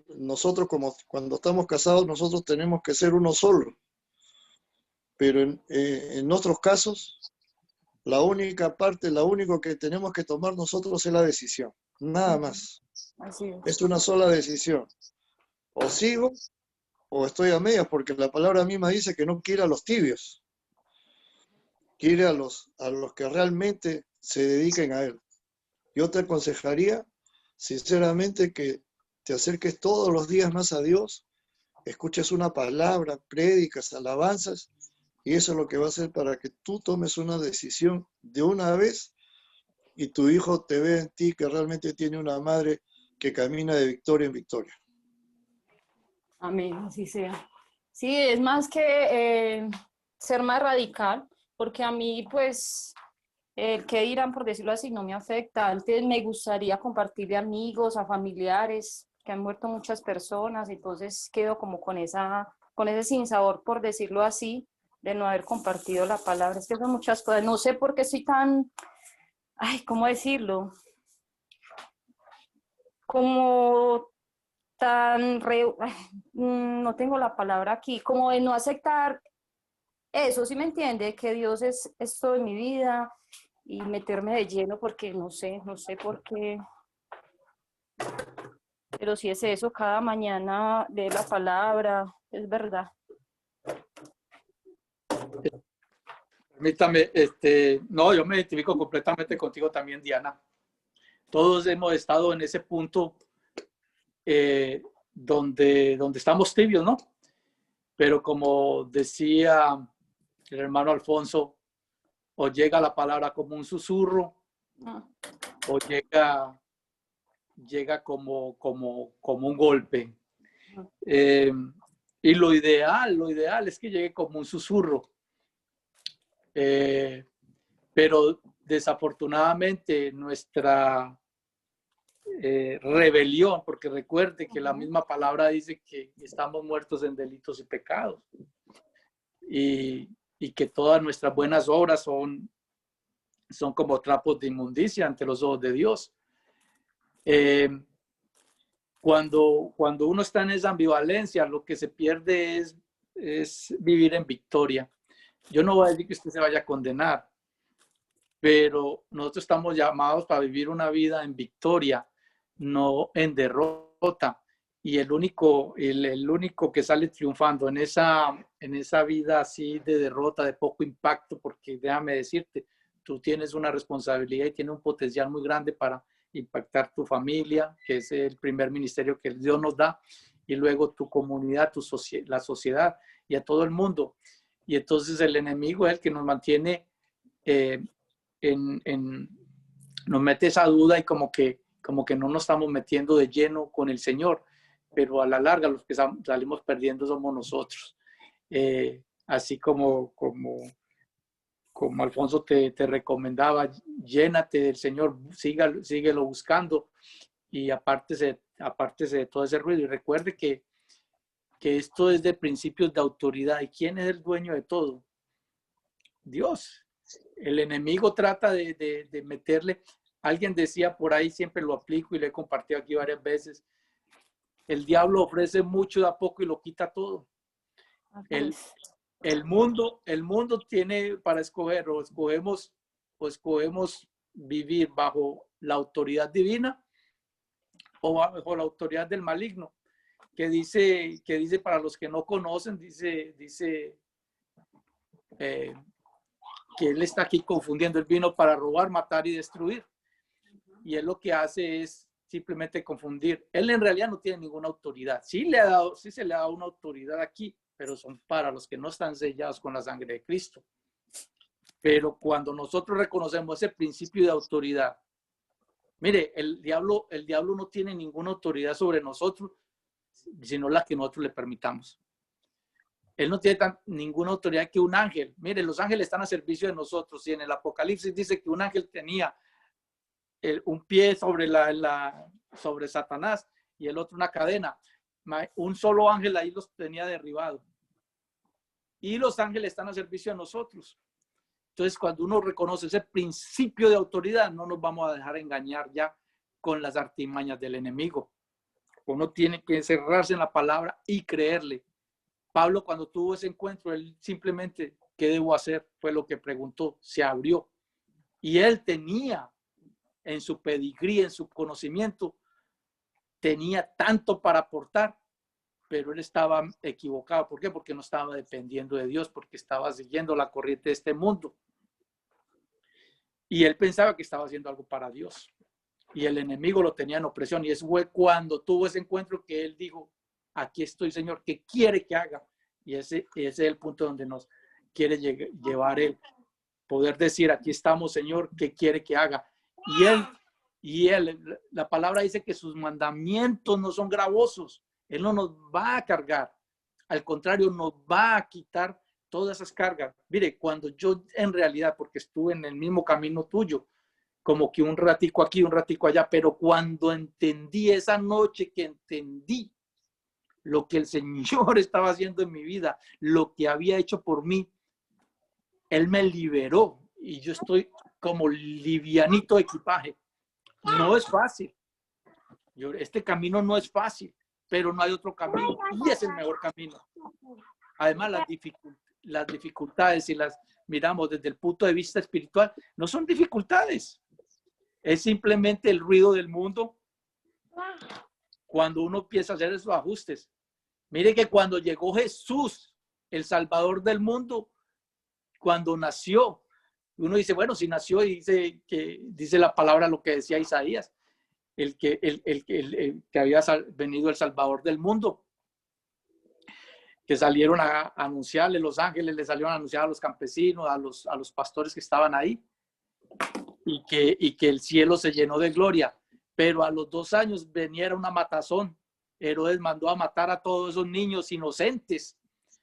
nosotros cuando estamos casados, nosotros tenemos que ser uno solo. Pero en nuestros casos, la única parte, lo único que tenemos que tomar nosotros es la decisión. Nada más. Así es. Es una sola decisión. O sigo o estoy a medias, porque la palabra misma dice que no quiere a los tibios. Quiere a los que realmente se dediquen a Él. Yo te aconsejaría, sinceramente, que te acerques todos los días más a Dios, escuches una palabra, prédicas, alabanzas, y eso es lo que va a hacer para que tú tomes una decisión de una vez y tu hijo te ve en ti que realmente tiene una madre que camina de victoria en victoria. Amén, así sea. Sí, es más que ser más radical, porque a mí, pues, el que dirán, por decirlo así, no me afecta. Antes me gustaría compartirle a amigos, a familiares, que han muerto muchas personas, entonces quedo como con ese sinsabor, por decirlo así, de no haber compartido la palabra. Es que son muchas cosas. No sé por qué soy tan, ay, ¿cómo decirlo? Como tan, no tengo la palabra aquí, como de no aceptar eso, ¿sí me entiende? Que Dios es todo en mi vida y meterme de lleno porque no sé por qué, pero sí es eso, cada mañana leer la palabra, es verdad. Permítame, no, yo me identifico completamente contigo también, Diana. Todos hemos estado en ese punto donde estamos tibios, ¿no? Pero como decía el hermano Alfonso, o llega la palabra como un susurro, o llega como un golpe. Y lo ideal es que llegue como un susurro. Pero desafortunadamente nuestra rebelión, porque recuerde que la misma palabra dice que estamos muertos en delitos y pecados, y que todas nuestras buenas obras son como trapos de inmundicia ante los ojos de Dios. Cuando uno está en esa ambivalencia, lo que se pierde es vivir en victoria. Yo no voy a decir que usted se vaya a condenar, pero nosotros estamos llamados para vivir una vida en victoria, no en derrota. Y el único que sale triunfando en esa vida así de derrota, de poco impacto, porque déjame decirte, tú tienes una responsabilidad y tienes un potencial muy grande para impactar tu familia, que es el primer ministerio que Dios nos da, y luego tu comunidad, la sociedad y a todo el mundo. Y entonces el enemigo es el que nos mantiene, nos mete esa duda y como que no nos estamos metiendo de lleno con el Señor, pero a la larga los que salimos perdiendo somos nosotros. Así como Alfonso te recomendaba, llénate del Señor, síguelo buscando y apártese de todo ese ruido. Y recuerde que esto es de principios de autoridad. ¿Y quién es el dueño de todo? Dios. El enemigo trata de meterle. Alguien decía por ahí, siempre lo aplico y lo he compartido aquí varias veces, el diablo ofrece mucho de a poco y lo quita todo. El mundo tiene para escoger, o escogemos vivir bajo la autoridad divina o bajo la autoridad del maligno, que dice para los que no conocen, dice que él está aquí confundiendo. Él vino para robar, matar y destruir, y él lo que hace es simplemente confundir. Él en realidad no tiene ninguna autoridad. Sí se le ha dado una autoridad aquí, pero son para los que no están sellados con la sangre de Cristo. Pero cuando nosotros reconocemos ese principio de autoridad, mire, el diablo no tiene ninguna autoridad sobre nosotros, sino la que nosotros le permitamos. Él no tiene ninguna autoridad que un ángel. Mire, los ángeles están a servicio de nosotros, y en el Apocalipsis dice que un ángel tenía un pie sobre Satanás y el otro una cadena. Un solo ángel ahí los tenía derribado. Y los ángeles están a servicio de nosotros. Entonces, cuando uno reconoce ese principio de autoridad, no nos vamos a dejar engañar ya con las artimañas del enemigo. Uno tiene que cerrarse en la palabra y creerle. Pablo, cuando tuvo ese encuentro, él simplemente, ¿qué debo hacer? Fue lo que preguntó, se abrió. Y él tenía en su pedigrí, en su conocimiento, tenía tanto para aportar, pero él estaba equivocado. ¿Por qué? Porque no estaba dependiendo de Dios, porque estaba siguiendo la corriente de este mundo. Y él pensaba que estaba haciendo algo para Dios. Y el enemigo lo tenía en opresión. Y eso fue cuando tuvo ese encuentro que él dijo, aquí estoy, Señor, ¿qué quiere que haga? Y ese es el punto donde nos quiere llevar él. Poder decir, aquí estamos, Señor, ¿qué quiere que haga? la palabra dice que sus mandamientos no son gravosos. Él no nos va a cargar. Al contrario, nos va a quitar todas esas cargas. Mire, cuando yo en realidad, porque estuve en el mismo camino tuyo, como que un ratico aquí, un ratico allá, pero cuando entendí esa noche que entendí lo que el Señor estaba haciendo en mi vida, lo que había hecho por mí, Él me liberó y yo estoy como livianito de equipaje. No es fácil. Este camino no es fácil, pero no hay otro camino y es el mejor camino. Además, las dificultades, si las miramos desde el punto de vista espiritual, no son dificultades. Es simplemente el ruido del mundo cuando uno empieza a hacer esos ajustes. Mire que cuando llegó Jesús, el Salvador del mundo, cuando nació, uno dice, bueno, si nació y dice la palabra lo que decía Isaías, el que había venido el Salvador del mundo, que salieron a anunciarle, los ángeles le salieron a anunciar a los campesinos, a los pastores que estaban ahí, y que el cielo se llenó de gloria. Pero a los 2 años venía una matazón. Herodes mandó a matar a todos esos niños inocentes,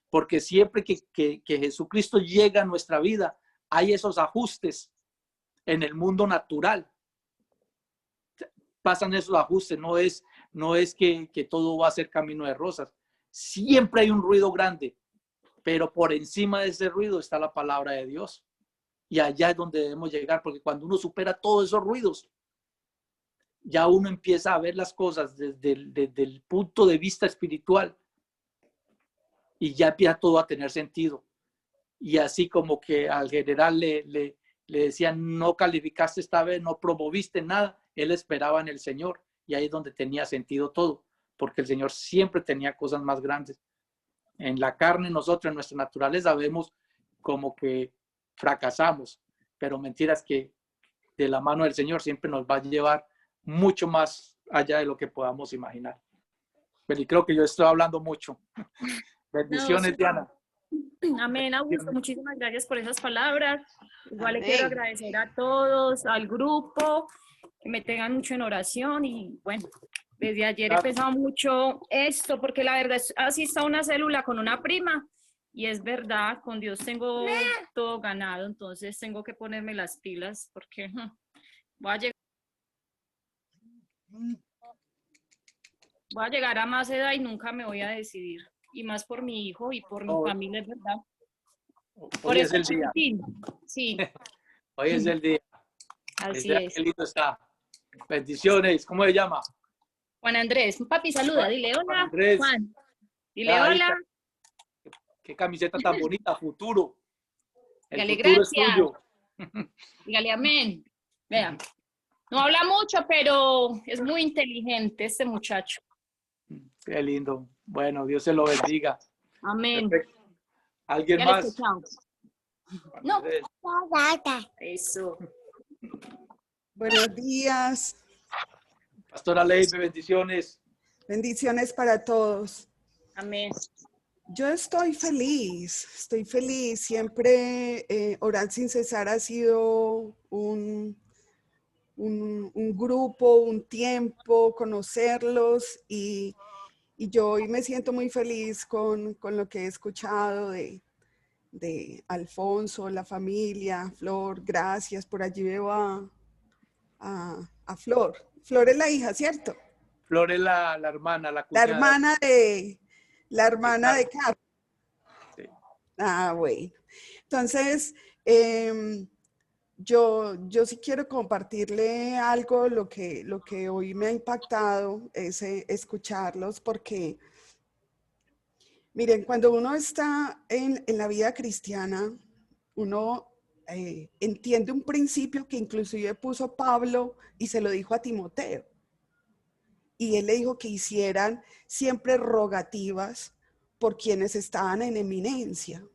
porque siempre que Jesucristo llega a nuestra vida, hay esos ajustes en el mundo natural. Pasan esos ajustes, no es que todo va a ser camino de rosas. Siempre hay un ruido grande, pero por encima de ese ruido está la palabra de Dios. Y allá es donde debemos llegar, porque cuando uno supera todos esos ruidos, ya uno empieza a ver las cosas desde el punto de vista espiritual y ya empieza todo a tener sentido. Y así como que al general le decían, no calificaste esta vez, no promoviste nada, él esperaba en el Señor y ahí es donde tenía sentido todo, porque el Señor siempre tenía cosas más grandes. En la carne nosotros, en nuestra naturaleza, vemos como que fracasamos, pero mentiras que de la mano del Señor siempre nos va a llevar mucho más allá de lo que podamos imaginar. Pero creo que yo estoy hablando mucho. Bendiciones, No, Diana. amén, Augusto. Muchísimas gracias por esas palabras. Igual le quiero agradecer a todos, al grupo, que me tengan mucho en oración. Y bueno, desde ayer he pensado mucho esto, porque la verdad es, así está una célula con una prima. Y es verdad, con Dios tengo todo ganado, entonces tengo que ponerme las pilas, porque voy a llegar a más edad y nunca me voy a decidir. Y más por mi hijo y por mi familia, es verdad. Por Hoy eso es el día. Sí. Hoy es el día. Así es. Qué lindo está. Bendiciones. ¿Cómo se llama? Juan Andrés. Papi, saluda. Dile hola. Juan Andrés. Juan. Dile hola. Qué camiseta tan bonita. Futuro. El Dígale futuro gracias. es tuyo. Dígale amén. Vean. No habla mucho, pero es muy inteligente este muchacho. Qué lindo. Bueno, Dios se lo bendiga. Amén. Perfecto. ¿Alguien Ya más? le escuchamos. No. Eso. Buenos días. Pastora Leibe, bendiciones. Bendiciones para todos. Amén. Yo estoy feliz. Siempre Orar Sin Cesar ha sido un grupo, un tiempo, conocerlos y yo hoy me siento muy feliz con lo que he escuchado de Alfonso, la familia, Flor, gracias. Por allí veo a Flor. Flor es la hija, ¿cierto? Flor es la hermana, la cuñada. La hermana de Carlos. Sí. Ah, bueno. Entonces, yo sí quiero compartirle algo, lo que hoy me ha impactado es escucharlos, porque miren, cuando uno está en la vida cristiana, uno entiende un principio que inclusive puso Pablo y se lo dijo a Timoteo. Y él le dijo que hicieran siempre rogativas por quienes estaban en eminencia.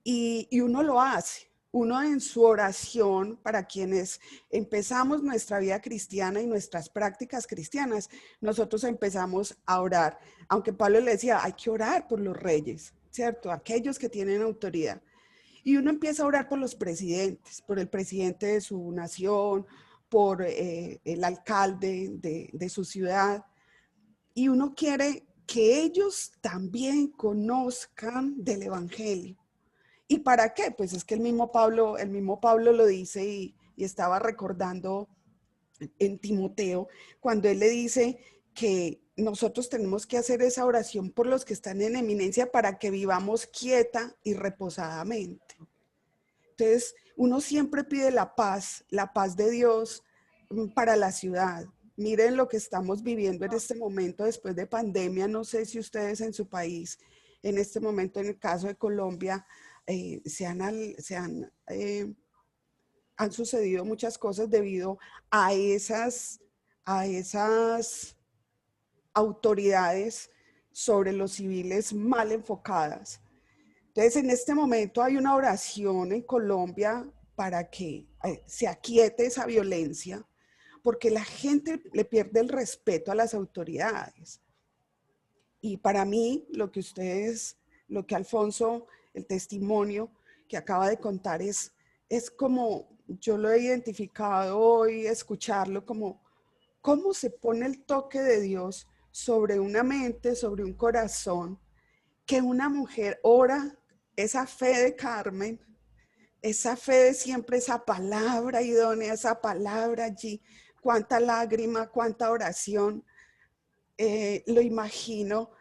Y uno lo hace. Uno en su oración, para quienes empezamos nuestra vida cristiana y nuestras prácticas cristianas, nosotros empezamos a orar. Aunque Pablo le decía, hay que orar por los reyes, ¿cierto? Aquellos que tienen autoridad. Y uno empieza a orar por los presidentes, por el presidente de su nación, por el alcalde de su ciudad. Y uno quiere que ellos también conozcan del evangelio. ¿Y para qué? Pues es que el mismo Pablo lo dice y estaba recordando en Timoteo cuando él le dice que nosotros tenemos que hacer esa oración por los que están en eminencia para que vivamos quieta y reposadamente. Entonces, uno siempre pide la paz de Dios para la ciudad. Miren lo que estamos viviendo en este momento después de pandemia. No sé si ustedes en su país, en este momento, en el caso de Colombia, han sucedido muchas cosas debido a esas autoridades sobre los civiles mal enfocadas. Entonces, en este momento hay una oración en Colombia para que se aquiete esa violencia, porque la gente le pierde el respeto a las autoridades. Y para mí, lo que Alfonso, el testimonio que acaba de contar es como, yo lo he identificado hoy, escucharlo como, cómo se pone el toque de Dios sobre una mente, sobre un corazón, que una mujer ora, esa fe de Carmen, esa fe de siempre, esa palabra idónea, esa palabra allí, cuánta lágrima, cuánta oración, lo imagino,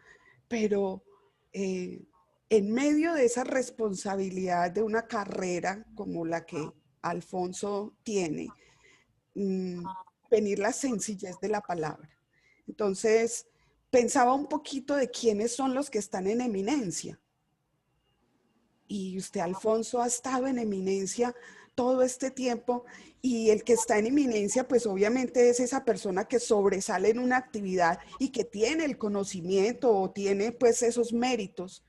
pero en medio de esa responsabilidad de una carrera como la que Alfonso tiene, venir la sencillez de la palabra. Entonces, pensaba un poquito de quiénes son los que están en eminencia. Y usted, Alfonso, ha estado en eminencia todo este tiempo, y el que está en eminencia, pues obviamente es esa persona que sobresale en una actividad y que tiene el conocimiento o tiene pues esos méritos,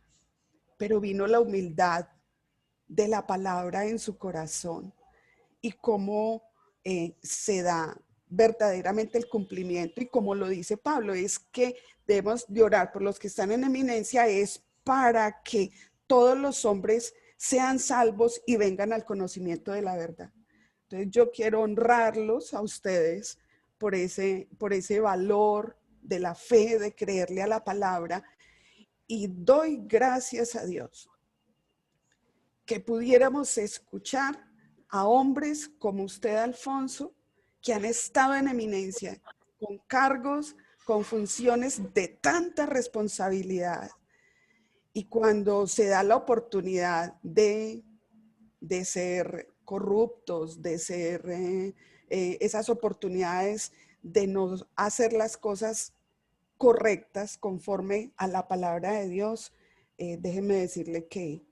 pero vino la humildad de la palabra en su corazón y cómo se da verdaderamente el cumplimiento, y como lo dice Pablo, es que debemos de orar por los que están en eminencia, es para que todos los hombres sean salvos y vengan al conocimiento de la verdad. Entonces yo quiero honrarlos a ustedes por ese valor de la fe, de creerle a la palabra, y doy gracias a Dios que pudiéramos escuchar a hombres como usted, Alfonso, que han estado en eminencia, con cargos, con funciones de tanta responsabilidad. Y cuando se da la oportunidad de ser corruptos, de ser esas oportunidades de no hacer las cosas correctas conforme a la palabra de Dios, déjeme decirle que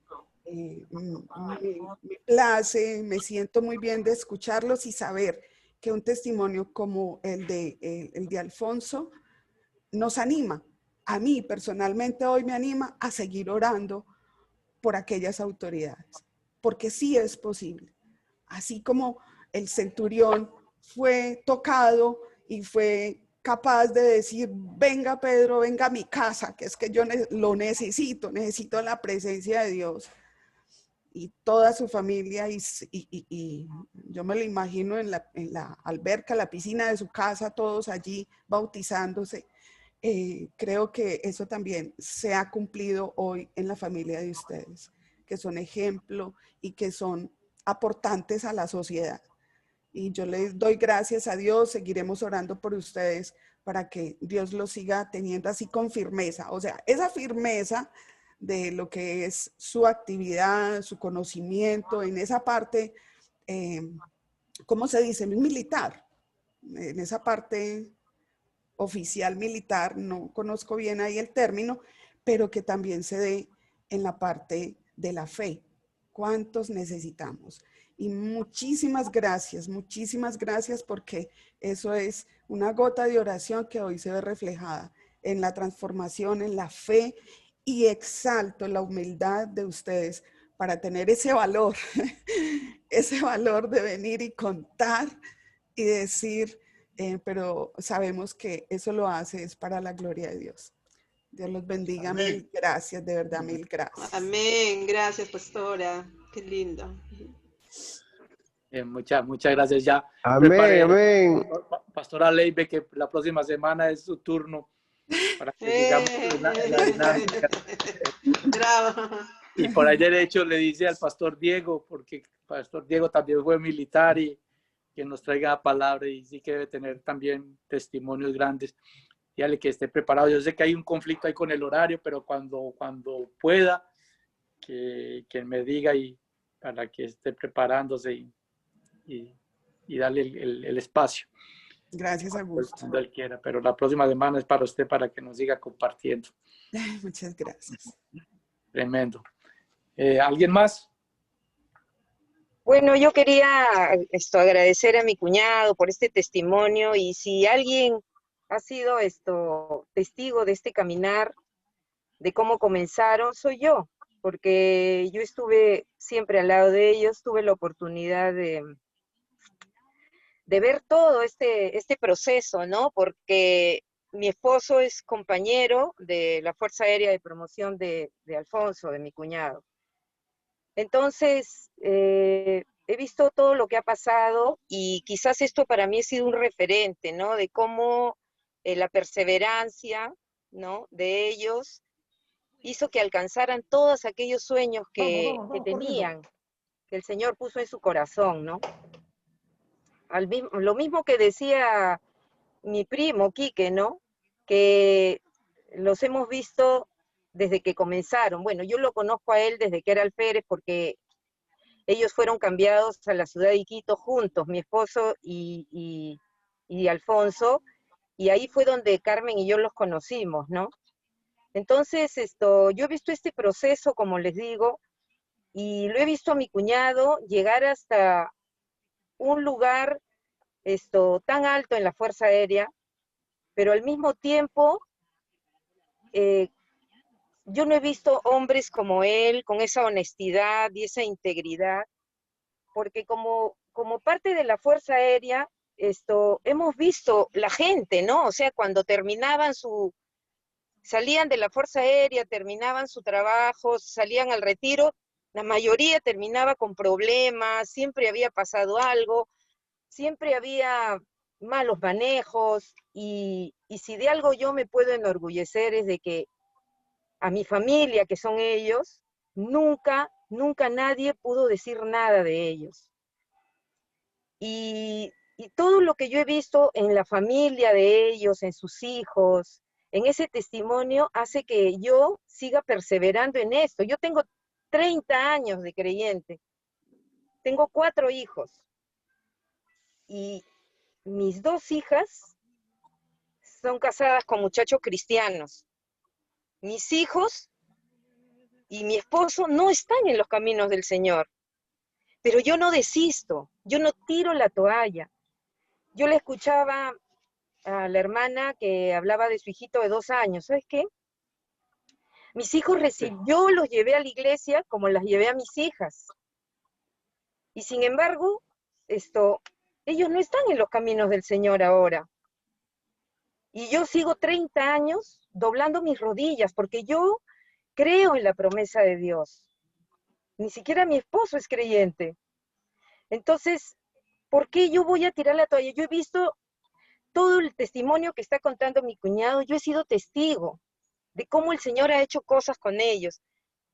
me place, me siento muy bien de escucharlos y saber que un testimonio como el de Alfonso nos anima. A mí personalmente hoy me anima a seguir orando por aquellas autoridades, porque sí es posible. Así como el centurión fue tocado y fue capaz de decir, venga Pedro, venga a mi casa, que es que yo lo necesito la presencia de Dios. Y toda su familia, y yo me lo imagino en la alberca, la piscina de su casa, todos allí bautizándose. Creo que eso también se ha cumplido hoy en la familia de ustedes, que son ejemplo y que son aportantes a la sociedad. Y yo les doy gracias a Dios, seguiremos orando por ustedes para que Dios los siga teniendo así con firmeza. O sea, esa firmeza de lo que es su actividad, su conocimiento, en esa parte, ¿cómo se dice? Militar, en esa parte oficial militar, no conozco bien ahí el término, pero que también se dé en la parte de la fe. ¿Cuántos necesitamos? Y muchísimas gracias porque eso es una gota de oración que hoy se ve reflejada en la transformación, en la fe, y exalto la humildad de ustedes para tener ese valor, ese valor de venir y contar y decir, pero sabemos que eso lo hace es para la gloria de Dios. Dios los bendiga. Amén. Mil gracias, de verdad, mil gracias. Amén, gracias, pastora. Qué lindo. Muchas gracias. Ya Amén, preparé, amén. Pastora Leibe, que la próxima semana es su turno para que sigamos en la dinámica. Bravo. Y por ahí derecho le dice al pastor Diego, porque el pastor Diego también fue militar y que nos traiga la palabra y sí que debe tener también testimonios grandes. Dígale que esté preparado. Yo sé que hay un conflicto ahí con el horario, pero cuando pueda, que me diga y para que esté preparándose y darle el espacio. Gracias, Augusto. Cuando él quiera, pero la próxima semana es para usted, para que nos siga compartiendo. Muchas gracias. Tremendo. ¿Alguien más? Bueno, yo quería agradecer a mi cuñado por este testimonio, y si alguien ha sido testigo de este caminar, de cómo comenzaron, soy yo, porque yo estuve siempre al lado de ellos, tuve la oportunidad de ver todo este proceso, ¿no? Porque mi esposo es compañero de la Fuerza Aérea de Promoción de Alfonso, de mi cuñado. Entonces, he visto todo lo que ha pasado, y quizás esto para mí ha sido un referente, ¿no? De cómo la perseverancia, ¿no?, de ellos hizo que alcanzaran todos aquellos sueños que tenían, que el Señor puso en su corazón, ¿no? Lo mismo que decía mi primo Quique, ¿no? Que los hemos visto desde que comenzaron. Bueno, yo lo conozco a él desde que era alférez, porque ellos fueron cambiados a la ciudad de Iquitos juntos, mi esposo y Alfonso, y ahí fue donde Carmen y yo los conocimos, ¿no? Entonces, yo he visto este proceso, como les digo, y lo he visto a mi cuñado llegar hasta un lugar tan alto en la Fuerza Aérea, pero al mismo tiempo yo no he visto hombres como él, con esa honestidad y esa integridad, porque como parte de la Fuerza Aérea, hemos visto la gente, ¿no? O sea, cuando salían de la Fuerza Aérea, terminaban su trabajo, salían al retiro, la mayoría terminaba con problemas, siempre había pasado algo, siempre había malos manejos, y si de algo yo me puedo enorgullecer es de que a mi familia, que son ellos, nunca nadie pudo decir nada de ellos. Y todo lo que yo he visto en la familia de ellos, en sus hijos, en ese testimonio, hace que yo siga perseverando en esto. Yo tengo 30 años de creyente, tengo 4 hijos, y mis 2 hijas son casadas con muchachos cristianos. Mis hijos y mi esposo no están en los caminos del Señor, pero yo no desisto, yo no tiro la toalla. Yo le escuchaba a la hermana que hablaba de su hijito de 2 años. ¿Sabes qué? Mis hijos yo los llevé a la iglesia como las llevé a mis hijas. Y sin embargo, ellos no están en los caminos del Señor ahora. Y yo sigo 30 años doblando mis rodillas, porque yo creo en la promesa de Dios. Ni siquiera mi esposo es creyente. Entonces, ¿por qué yo voy a tirar la toalla? Yo he visto todo el testimonio que está contando mi cuñado, yo he sido testigo de cómo el Señor ha hecho cosas con ellos.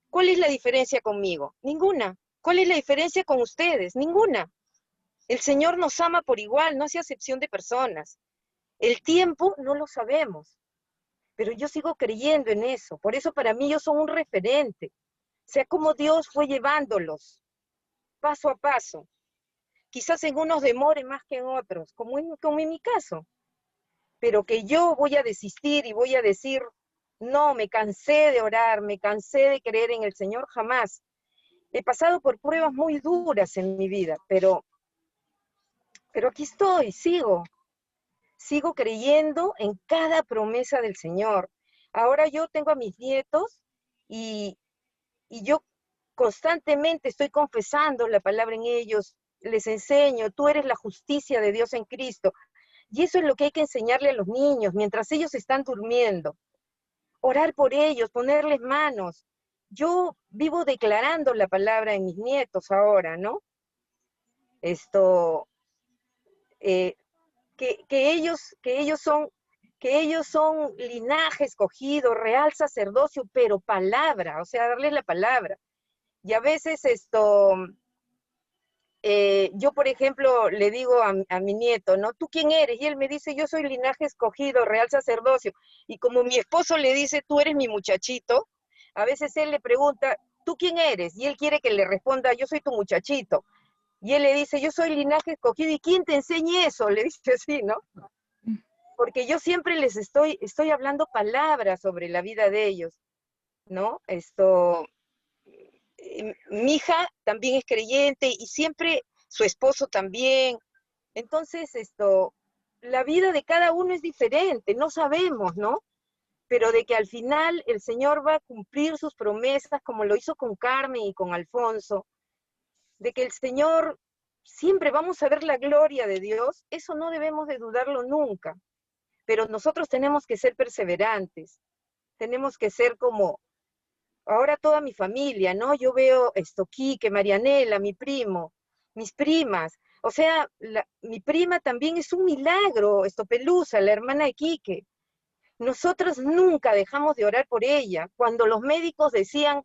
¿Cuál es la diferencia conmigo? Ninguna. ¿Cuál es la diferencia con ustedes? Ninguna. El Señor nos ama por igual, no hace acepción de personas. El tiempo no lo sabemos, pero yo sigo creyendo en eso. Por eso para mí ellos son un referente. O sea, cómo Dios fue llevándolos paso a paso. Quizás en unos demore más que en otros, como en mi caso. Pero que yo voy a desistir y voy a decir, no, me cansé de orar, me cansé de creer en el Señor, jamás. He pasado por pruebas muy duras en mi vida, pero aquí estoy, sigo creyendo en cada promesa del Señor. Ahora yo tengo a mis nietos y yo constantemente estoy confesando la palabra en ellos, les enseño, tú eres la justicia de Dios en Cristo. Y eso es lo que hay que enseñarle a los niños mientras ellos están durmiendo. Orar por ellos, ponerles manos. yo vivo declarando la palabra en mis nietos ahora, ¿no? Que ellos son linaje escogido, real sacerdocio, pero palabra, o sea, darles la palabra. Y a veces yo, por ejemplo, le digo a mi nieto, ¿no? ¿Tú quién eres? Y él me dice, yo soy linaje escogido, real sacerdocio. Y como mi esposo le dice, tú eres mi muchachito, a veces él le pregunta, ¿tú quién eres? Y él quiere que le responda, yo soy tu muchachito. Y él le dice, yo soy linaje escogido. ¿Y quién te enseña eso? Le dice así, ¿no? Porque yo siempre les estoy hablando palabras sobre la vida de ellos, ¿no? Mi hija también es creyente y siempre su esposo también. Entonces, la vida de cada uno es diferente, no sabemos, ¿no? Pero de que al final el Señor va a cumplir sus promesas como lo hizo con Carmen y con Alfonso, de que el Señor siempre vamos a ver la gloria de Dios, eso no debemos de dudarlo nunca. Pero nosotros tenemos que ser perseverantes, tenemos que ser como ahora toda mi familia, ¿no? Yo veo Quique, Marianela, mi primo, mis primas, o sea, mi prima también es un milagro, Pelusa, la hermana de Quique. Nosotros nunca dejamos de orar por ella. Cuando los médicos decían,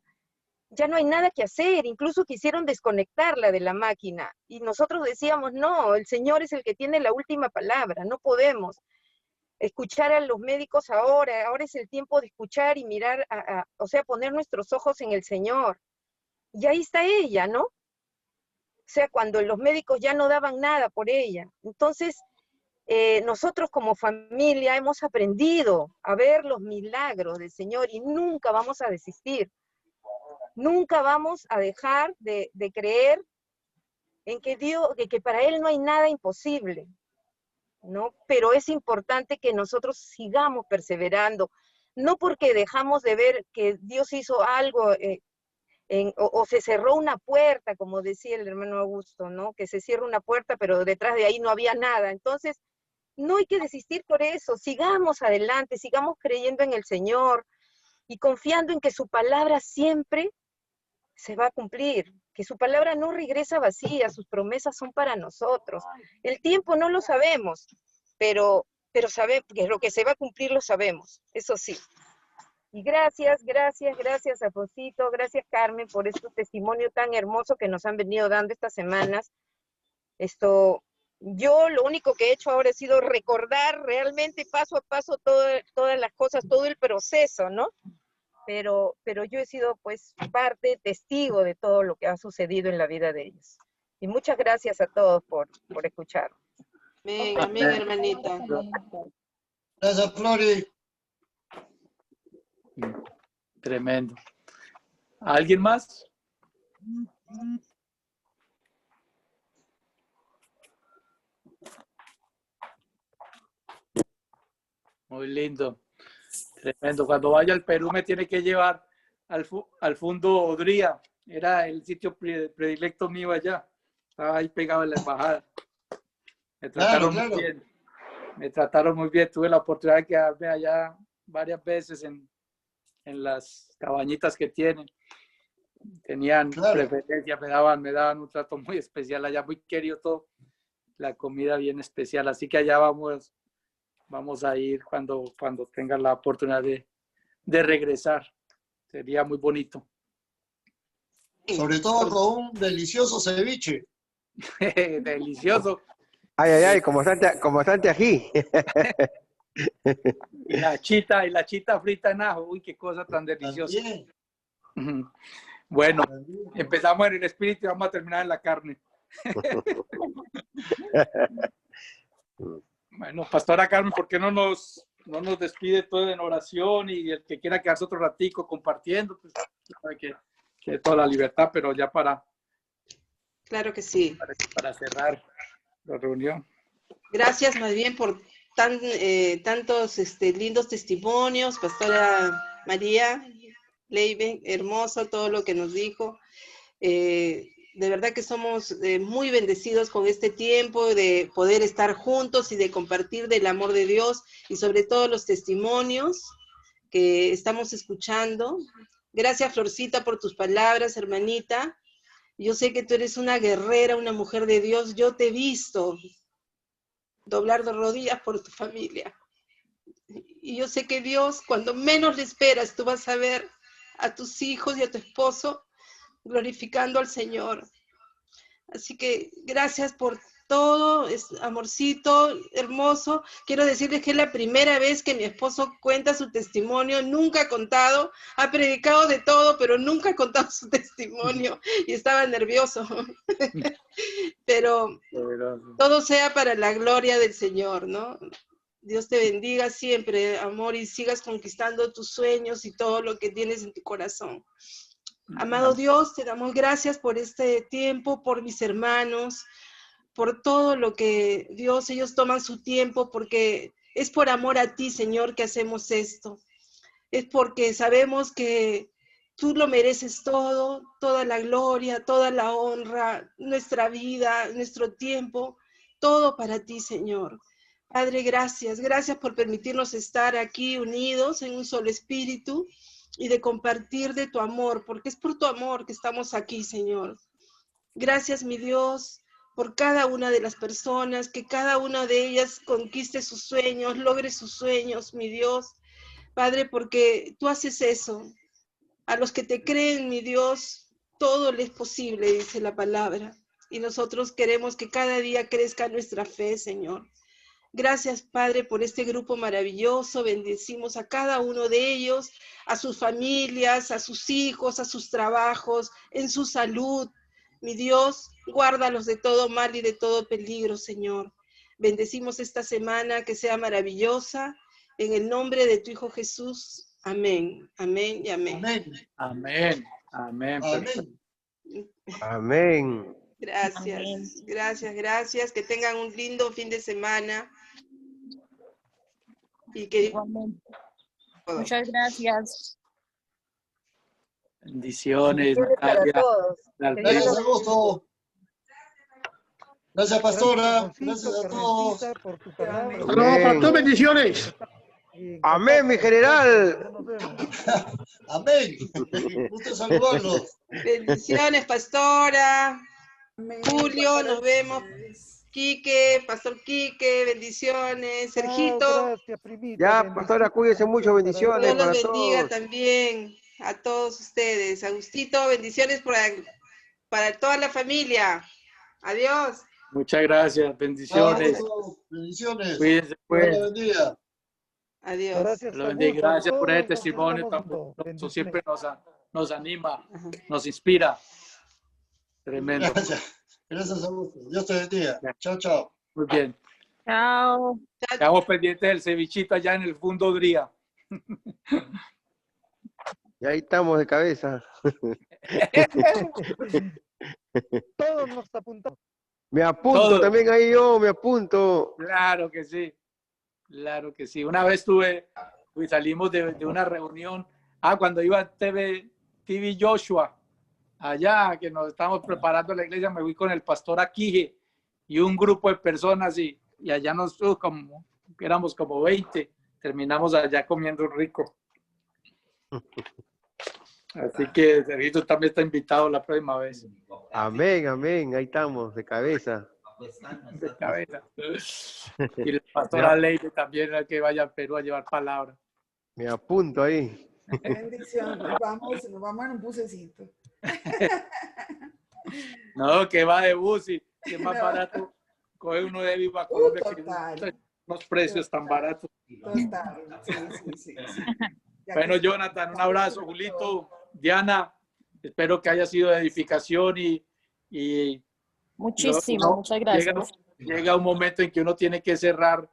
ya no hay nada que hacer, incluso quisieron desconectarla de la máquina, y nosotros decíamos, no, el Señor es el que tiene la última palabra, no podemos escuchar a los médicos ahora es el tiempo de escuchar y mirar, o sea, poner nuestros ojos en el Señor. Y ahí está ella, ¿no? O sea, cuando los médicos ya no daban nada por ella. Entonces, nosotros como familia hemos aprendido a ver los milagros del Señor y nunca vamos a desistir. Nunca vamos a dejar de creer en que Dios, que para Él no hay nada imposible, ¿no? Pero es importante que nosotros sigamos perseverando, no porque dejamos de ver que Dios hizo algo o se cerró una puerta, como decía el hermano Augusto, ¿no? Que se cierra una puerta, pero detrás de ahí no había nada. Entonces, no hay que desistir por eso, sigamos adelante, sigamos creyendo en el Señor y confiando en que su palabra siempre se va a cumplir, que su palabra no regresa vacía, sus promesas son para nosotros. El tiempo no lo sabemos, pero sabemos que lo que se va a cumplir lo sabemos, eso sí. Y gracias, Alfonsito, gracias, Carmen, por este testimonio tan hermoso que nos han venido dando estas semanas. Yo lo único que he hecho ahora ha sido recordar realmente paso a paso todas las cosas, todo el proceso, ¿no? Pero yo he sido pues parte, testigo de todo lo que ha sucedido en la vida de ellos. Y muchas gracias a todos por escuchar. Amén, amén, hermanita. Gracias, Flori. Tremendo. ¿Alguien más? Muy lindo. Tremendo. Cuando vaya al Perú me tiene que llevar al Fondo Odría. Era el sitio predilecto mío allá. Estaba ahí pegado en la embajada. Me trataron muy bien. Me trataron muy bien. Tuve la oportunidad de quedarme allá varias veces en las cabañitas que tienen. Tenían preferencia, me daban un trato muy especial allá, muy querido todo. La comida bien especial. Así que allá vamos a ir cuando tengan la oportunidad de regresar. Sería muy bonito. Sobre todo con un delicioso ceviche. Delicioso. Ay, como Santi ají. Y la chita frita en ajo. Uy, qué cosa tan deliciosa. También. Bueno, empezamos en el espíritu y vamos a terminar en la carne. Bueno, Pastora Carmen, ¿por qué no nos despide todo en oración? Y el que quiera quedarse otro ratico compartiendo, pues que toda la libertad, pero ya Claro que sí. Para cerrar la reunión. Gracias más bien por tantos lindos testimonios, Pastora María Leiben, hermoso todo lo que nos dijo. De verdad que somos muy bendecidos con este tiempo de poder estar juntos y de compartir del amor de Dios y sobre todo los testimonios que estamos escuchando Gracias, Florcita, por tus palabras, hermanita. Yo sé que tú eres una guerrera, una mujer de Dios. Yo te he visto doblar de rodillas por tu familia. Y yo sé que Dios, cuando menos le esperas, tú vas a ver a tus hijos y a tu esposo glorificando al Señor. Así que gracias por todo, amorcito, hermoso. Quiero decirles que es la primera vez que mi esposo cuenta su testimonio, nunca ha contado, ha predicado de todo, pero nunca ha contado su testimonio y estaba nervioso. Pero todo sea para la gloria del Señor, ¿no? Dios te bendiga siempre, amor, y sigas conquistando tus sueños y todo lo que tienes en tu corazón. Amado Dios, te damos gracias por este tiempo, por mis hermanos, por todo lo que, Dios, ellos toman su tiempo, porque es por amor a ti, Señor, que hacemos esto. Es porque sabemos que tú lo mereces todo, toda la gloria, toda la honra, nuestra vida, nuestro tiempo, todo para ti, Señor. Padre, gracias. Gracias por permitirnos estar aquí unidos en un solo espíritu y de compartir de tu amor, porque es por tu amor que estamos aquí, Señor. Gracias, mi Dios, por cada una de las personas, que cada una de ellas conquiste sus sueños, logre sus sueños, mi Dios. Padre, porque tú haces eso. A los que te creen, mi Dios, todo les es posible, dice la palabra. Y nosotros queremos que cada día crezca nuestra fe, Señor. Gracias, Padre, por este grupo maravilloso. Bendecimos a cada uno de ellos, a sus familias, a sus hijos, a sus trabajos, en su salud. Mi Dios, guárdalos de todo mal y de todo peligro, Señor. Bendecimos esta semana, que sea maravillosa. En el nombre de tu Hijo Jesús. Amén, amén y amén. Amén. Amén. Amén. Amén. Gracias, Amén. gracias, gracias. Que tengan un lindo fin de semana. Y que Igualmente. Muchas gracias. Bendiciones, Para Natalia. todos. Gracias, Augusto. Gracias, pastora. Gracias a todos. Por tu palabra. No, para tus bendiciones. Amén, mi general. Amén. Gusto saludarlos. bendiciones, pastora. Amén. Julio, nos vemos. Gracias. Quique, pastor Quique, bendiciones. Sergito, Gracias, primita. Ya, Bendiciones. pastora, cuídense mucho, bendiciones Dios los para bendiga todos. también a todos ustedes. Agustito, bendiciones para toda la familia. Adiós. Muchas gracias. Bendiciones. Augusto, bendiciones. Cuídense, Dios pues. la bendiga. Adiós. Gracias, Lo bendiga. Augusto, Gracias por todos ese testimonio nos tan estamos bonito. Eso bendiciones. siempre nos anima, Ajá. nos inspira. Tremendo. Gracias. Gracias, Augusto. Dios te bendiga. Chao, chao. Muy bien. Chao. Estamos pendientes del cevichito allá en el Fundo Dría. Y ahí estamos de cabeza. Todos nos apuntamos. Me apunto Todo. también ahí yo, me apunto. Claro que sí. Claro que sí. Una vez salimos de una reunión. Cuando iba a TV Joshua, allá que nos estábamos preparando la iglesia, me fui con el pastor Aquije y un grupo de personas y allá éramos como 20. Terminamos allá comiendo rico. Así que Sergito también está invitado la próxima vez. Amén, amén, ahí estamos, de cabeza. De cabeza. Y la pastora Leite también, que vaya a Perú a llevar palabra. Me apunto ahí. Bendición. Nos vamos en un bucecito. No, que va de bus y que es más No. barato coger uno de Viva Colombia que Total. unos precios tan baratos. Total. Sí. Ya Bueno, que- Jonathan, un abrazo, Julito, Diana, espero que haya sido de edificación y Muchísimo, no, muchas gracias. llega un momento en que uno tiene que cerrar,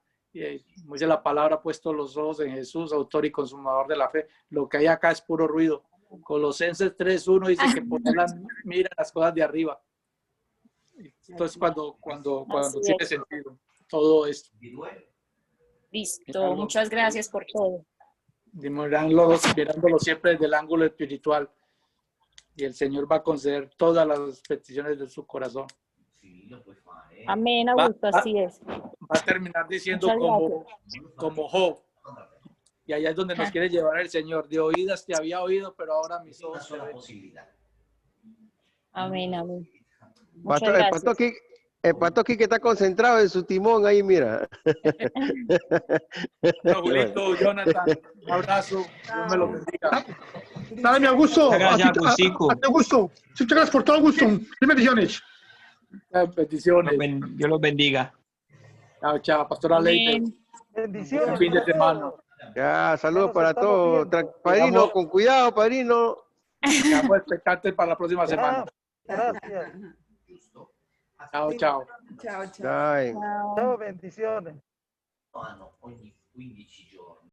como dice la palabra, puesto los ojos en Jesús, autor y consumador de la fe. Lo que hay acá es puro ruido. Colosenses 3:1 dice que mira las cosas de arriba. Entonces cuando Así tiene es. sentido todo esto. Listo, muchas gracias por todo. Mirándolo siempre desde el ángulo espiritual. Y el Señor va a conceder todas las peticiones de su corazón. Amén, Augusto, así es. Va a terminar diciendo Muchas como Job. Y allá es donde nos quiere llevar el Señor. De oídas te había oído, pero ahora mis ojos te ven. Amén, amén. Muchas El gracias. pastor Quique está concentrado en su timón ahí, mira. Bueno, Julito, Jonathan, un abrazo. Dios me lo bendiga. Dale, mi Augusto. Muchas gracias, A ti- Augustico. a ti, Augusto. Muchas gracias por todo, Augusto. Dime bendiciones. Bendiciones. Dios los bendiga. Chao, chao. Pastora Leite. Amén. Bendiciones. Buen fin de para semana. todos. Ya, saludos nos para estamos todos. viendo. Padrino, Llegamos. con cuidado, padrino. Estamos expectantes para la próxima semana. Gracias. Chao, chao. Chao, chao. Ay. Chao. Chao, bendiciones. hanno ogni 15 giorni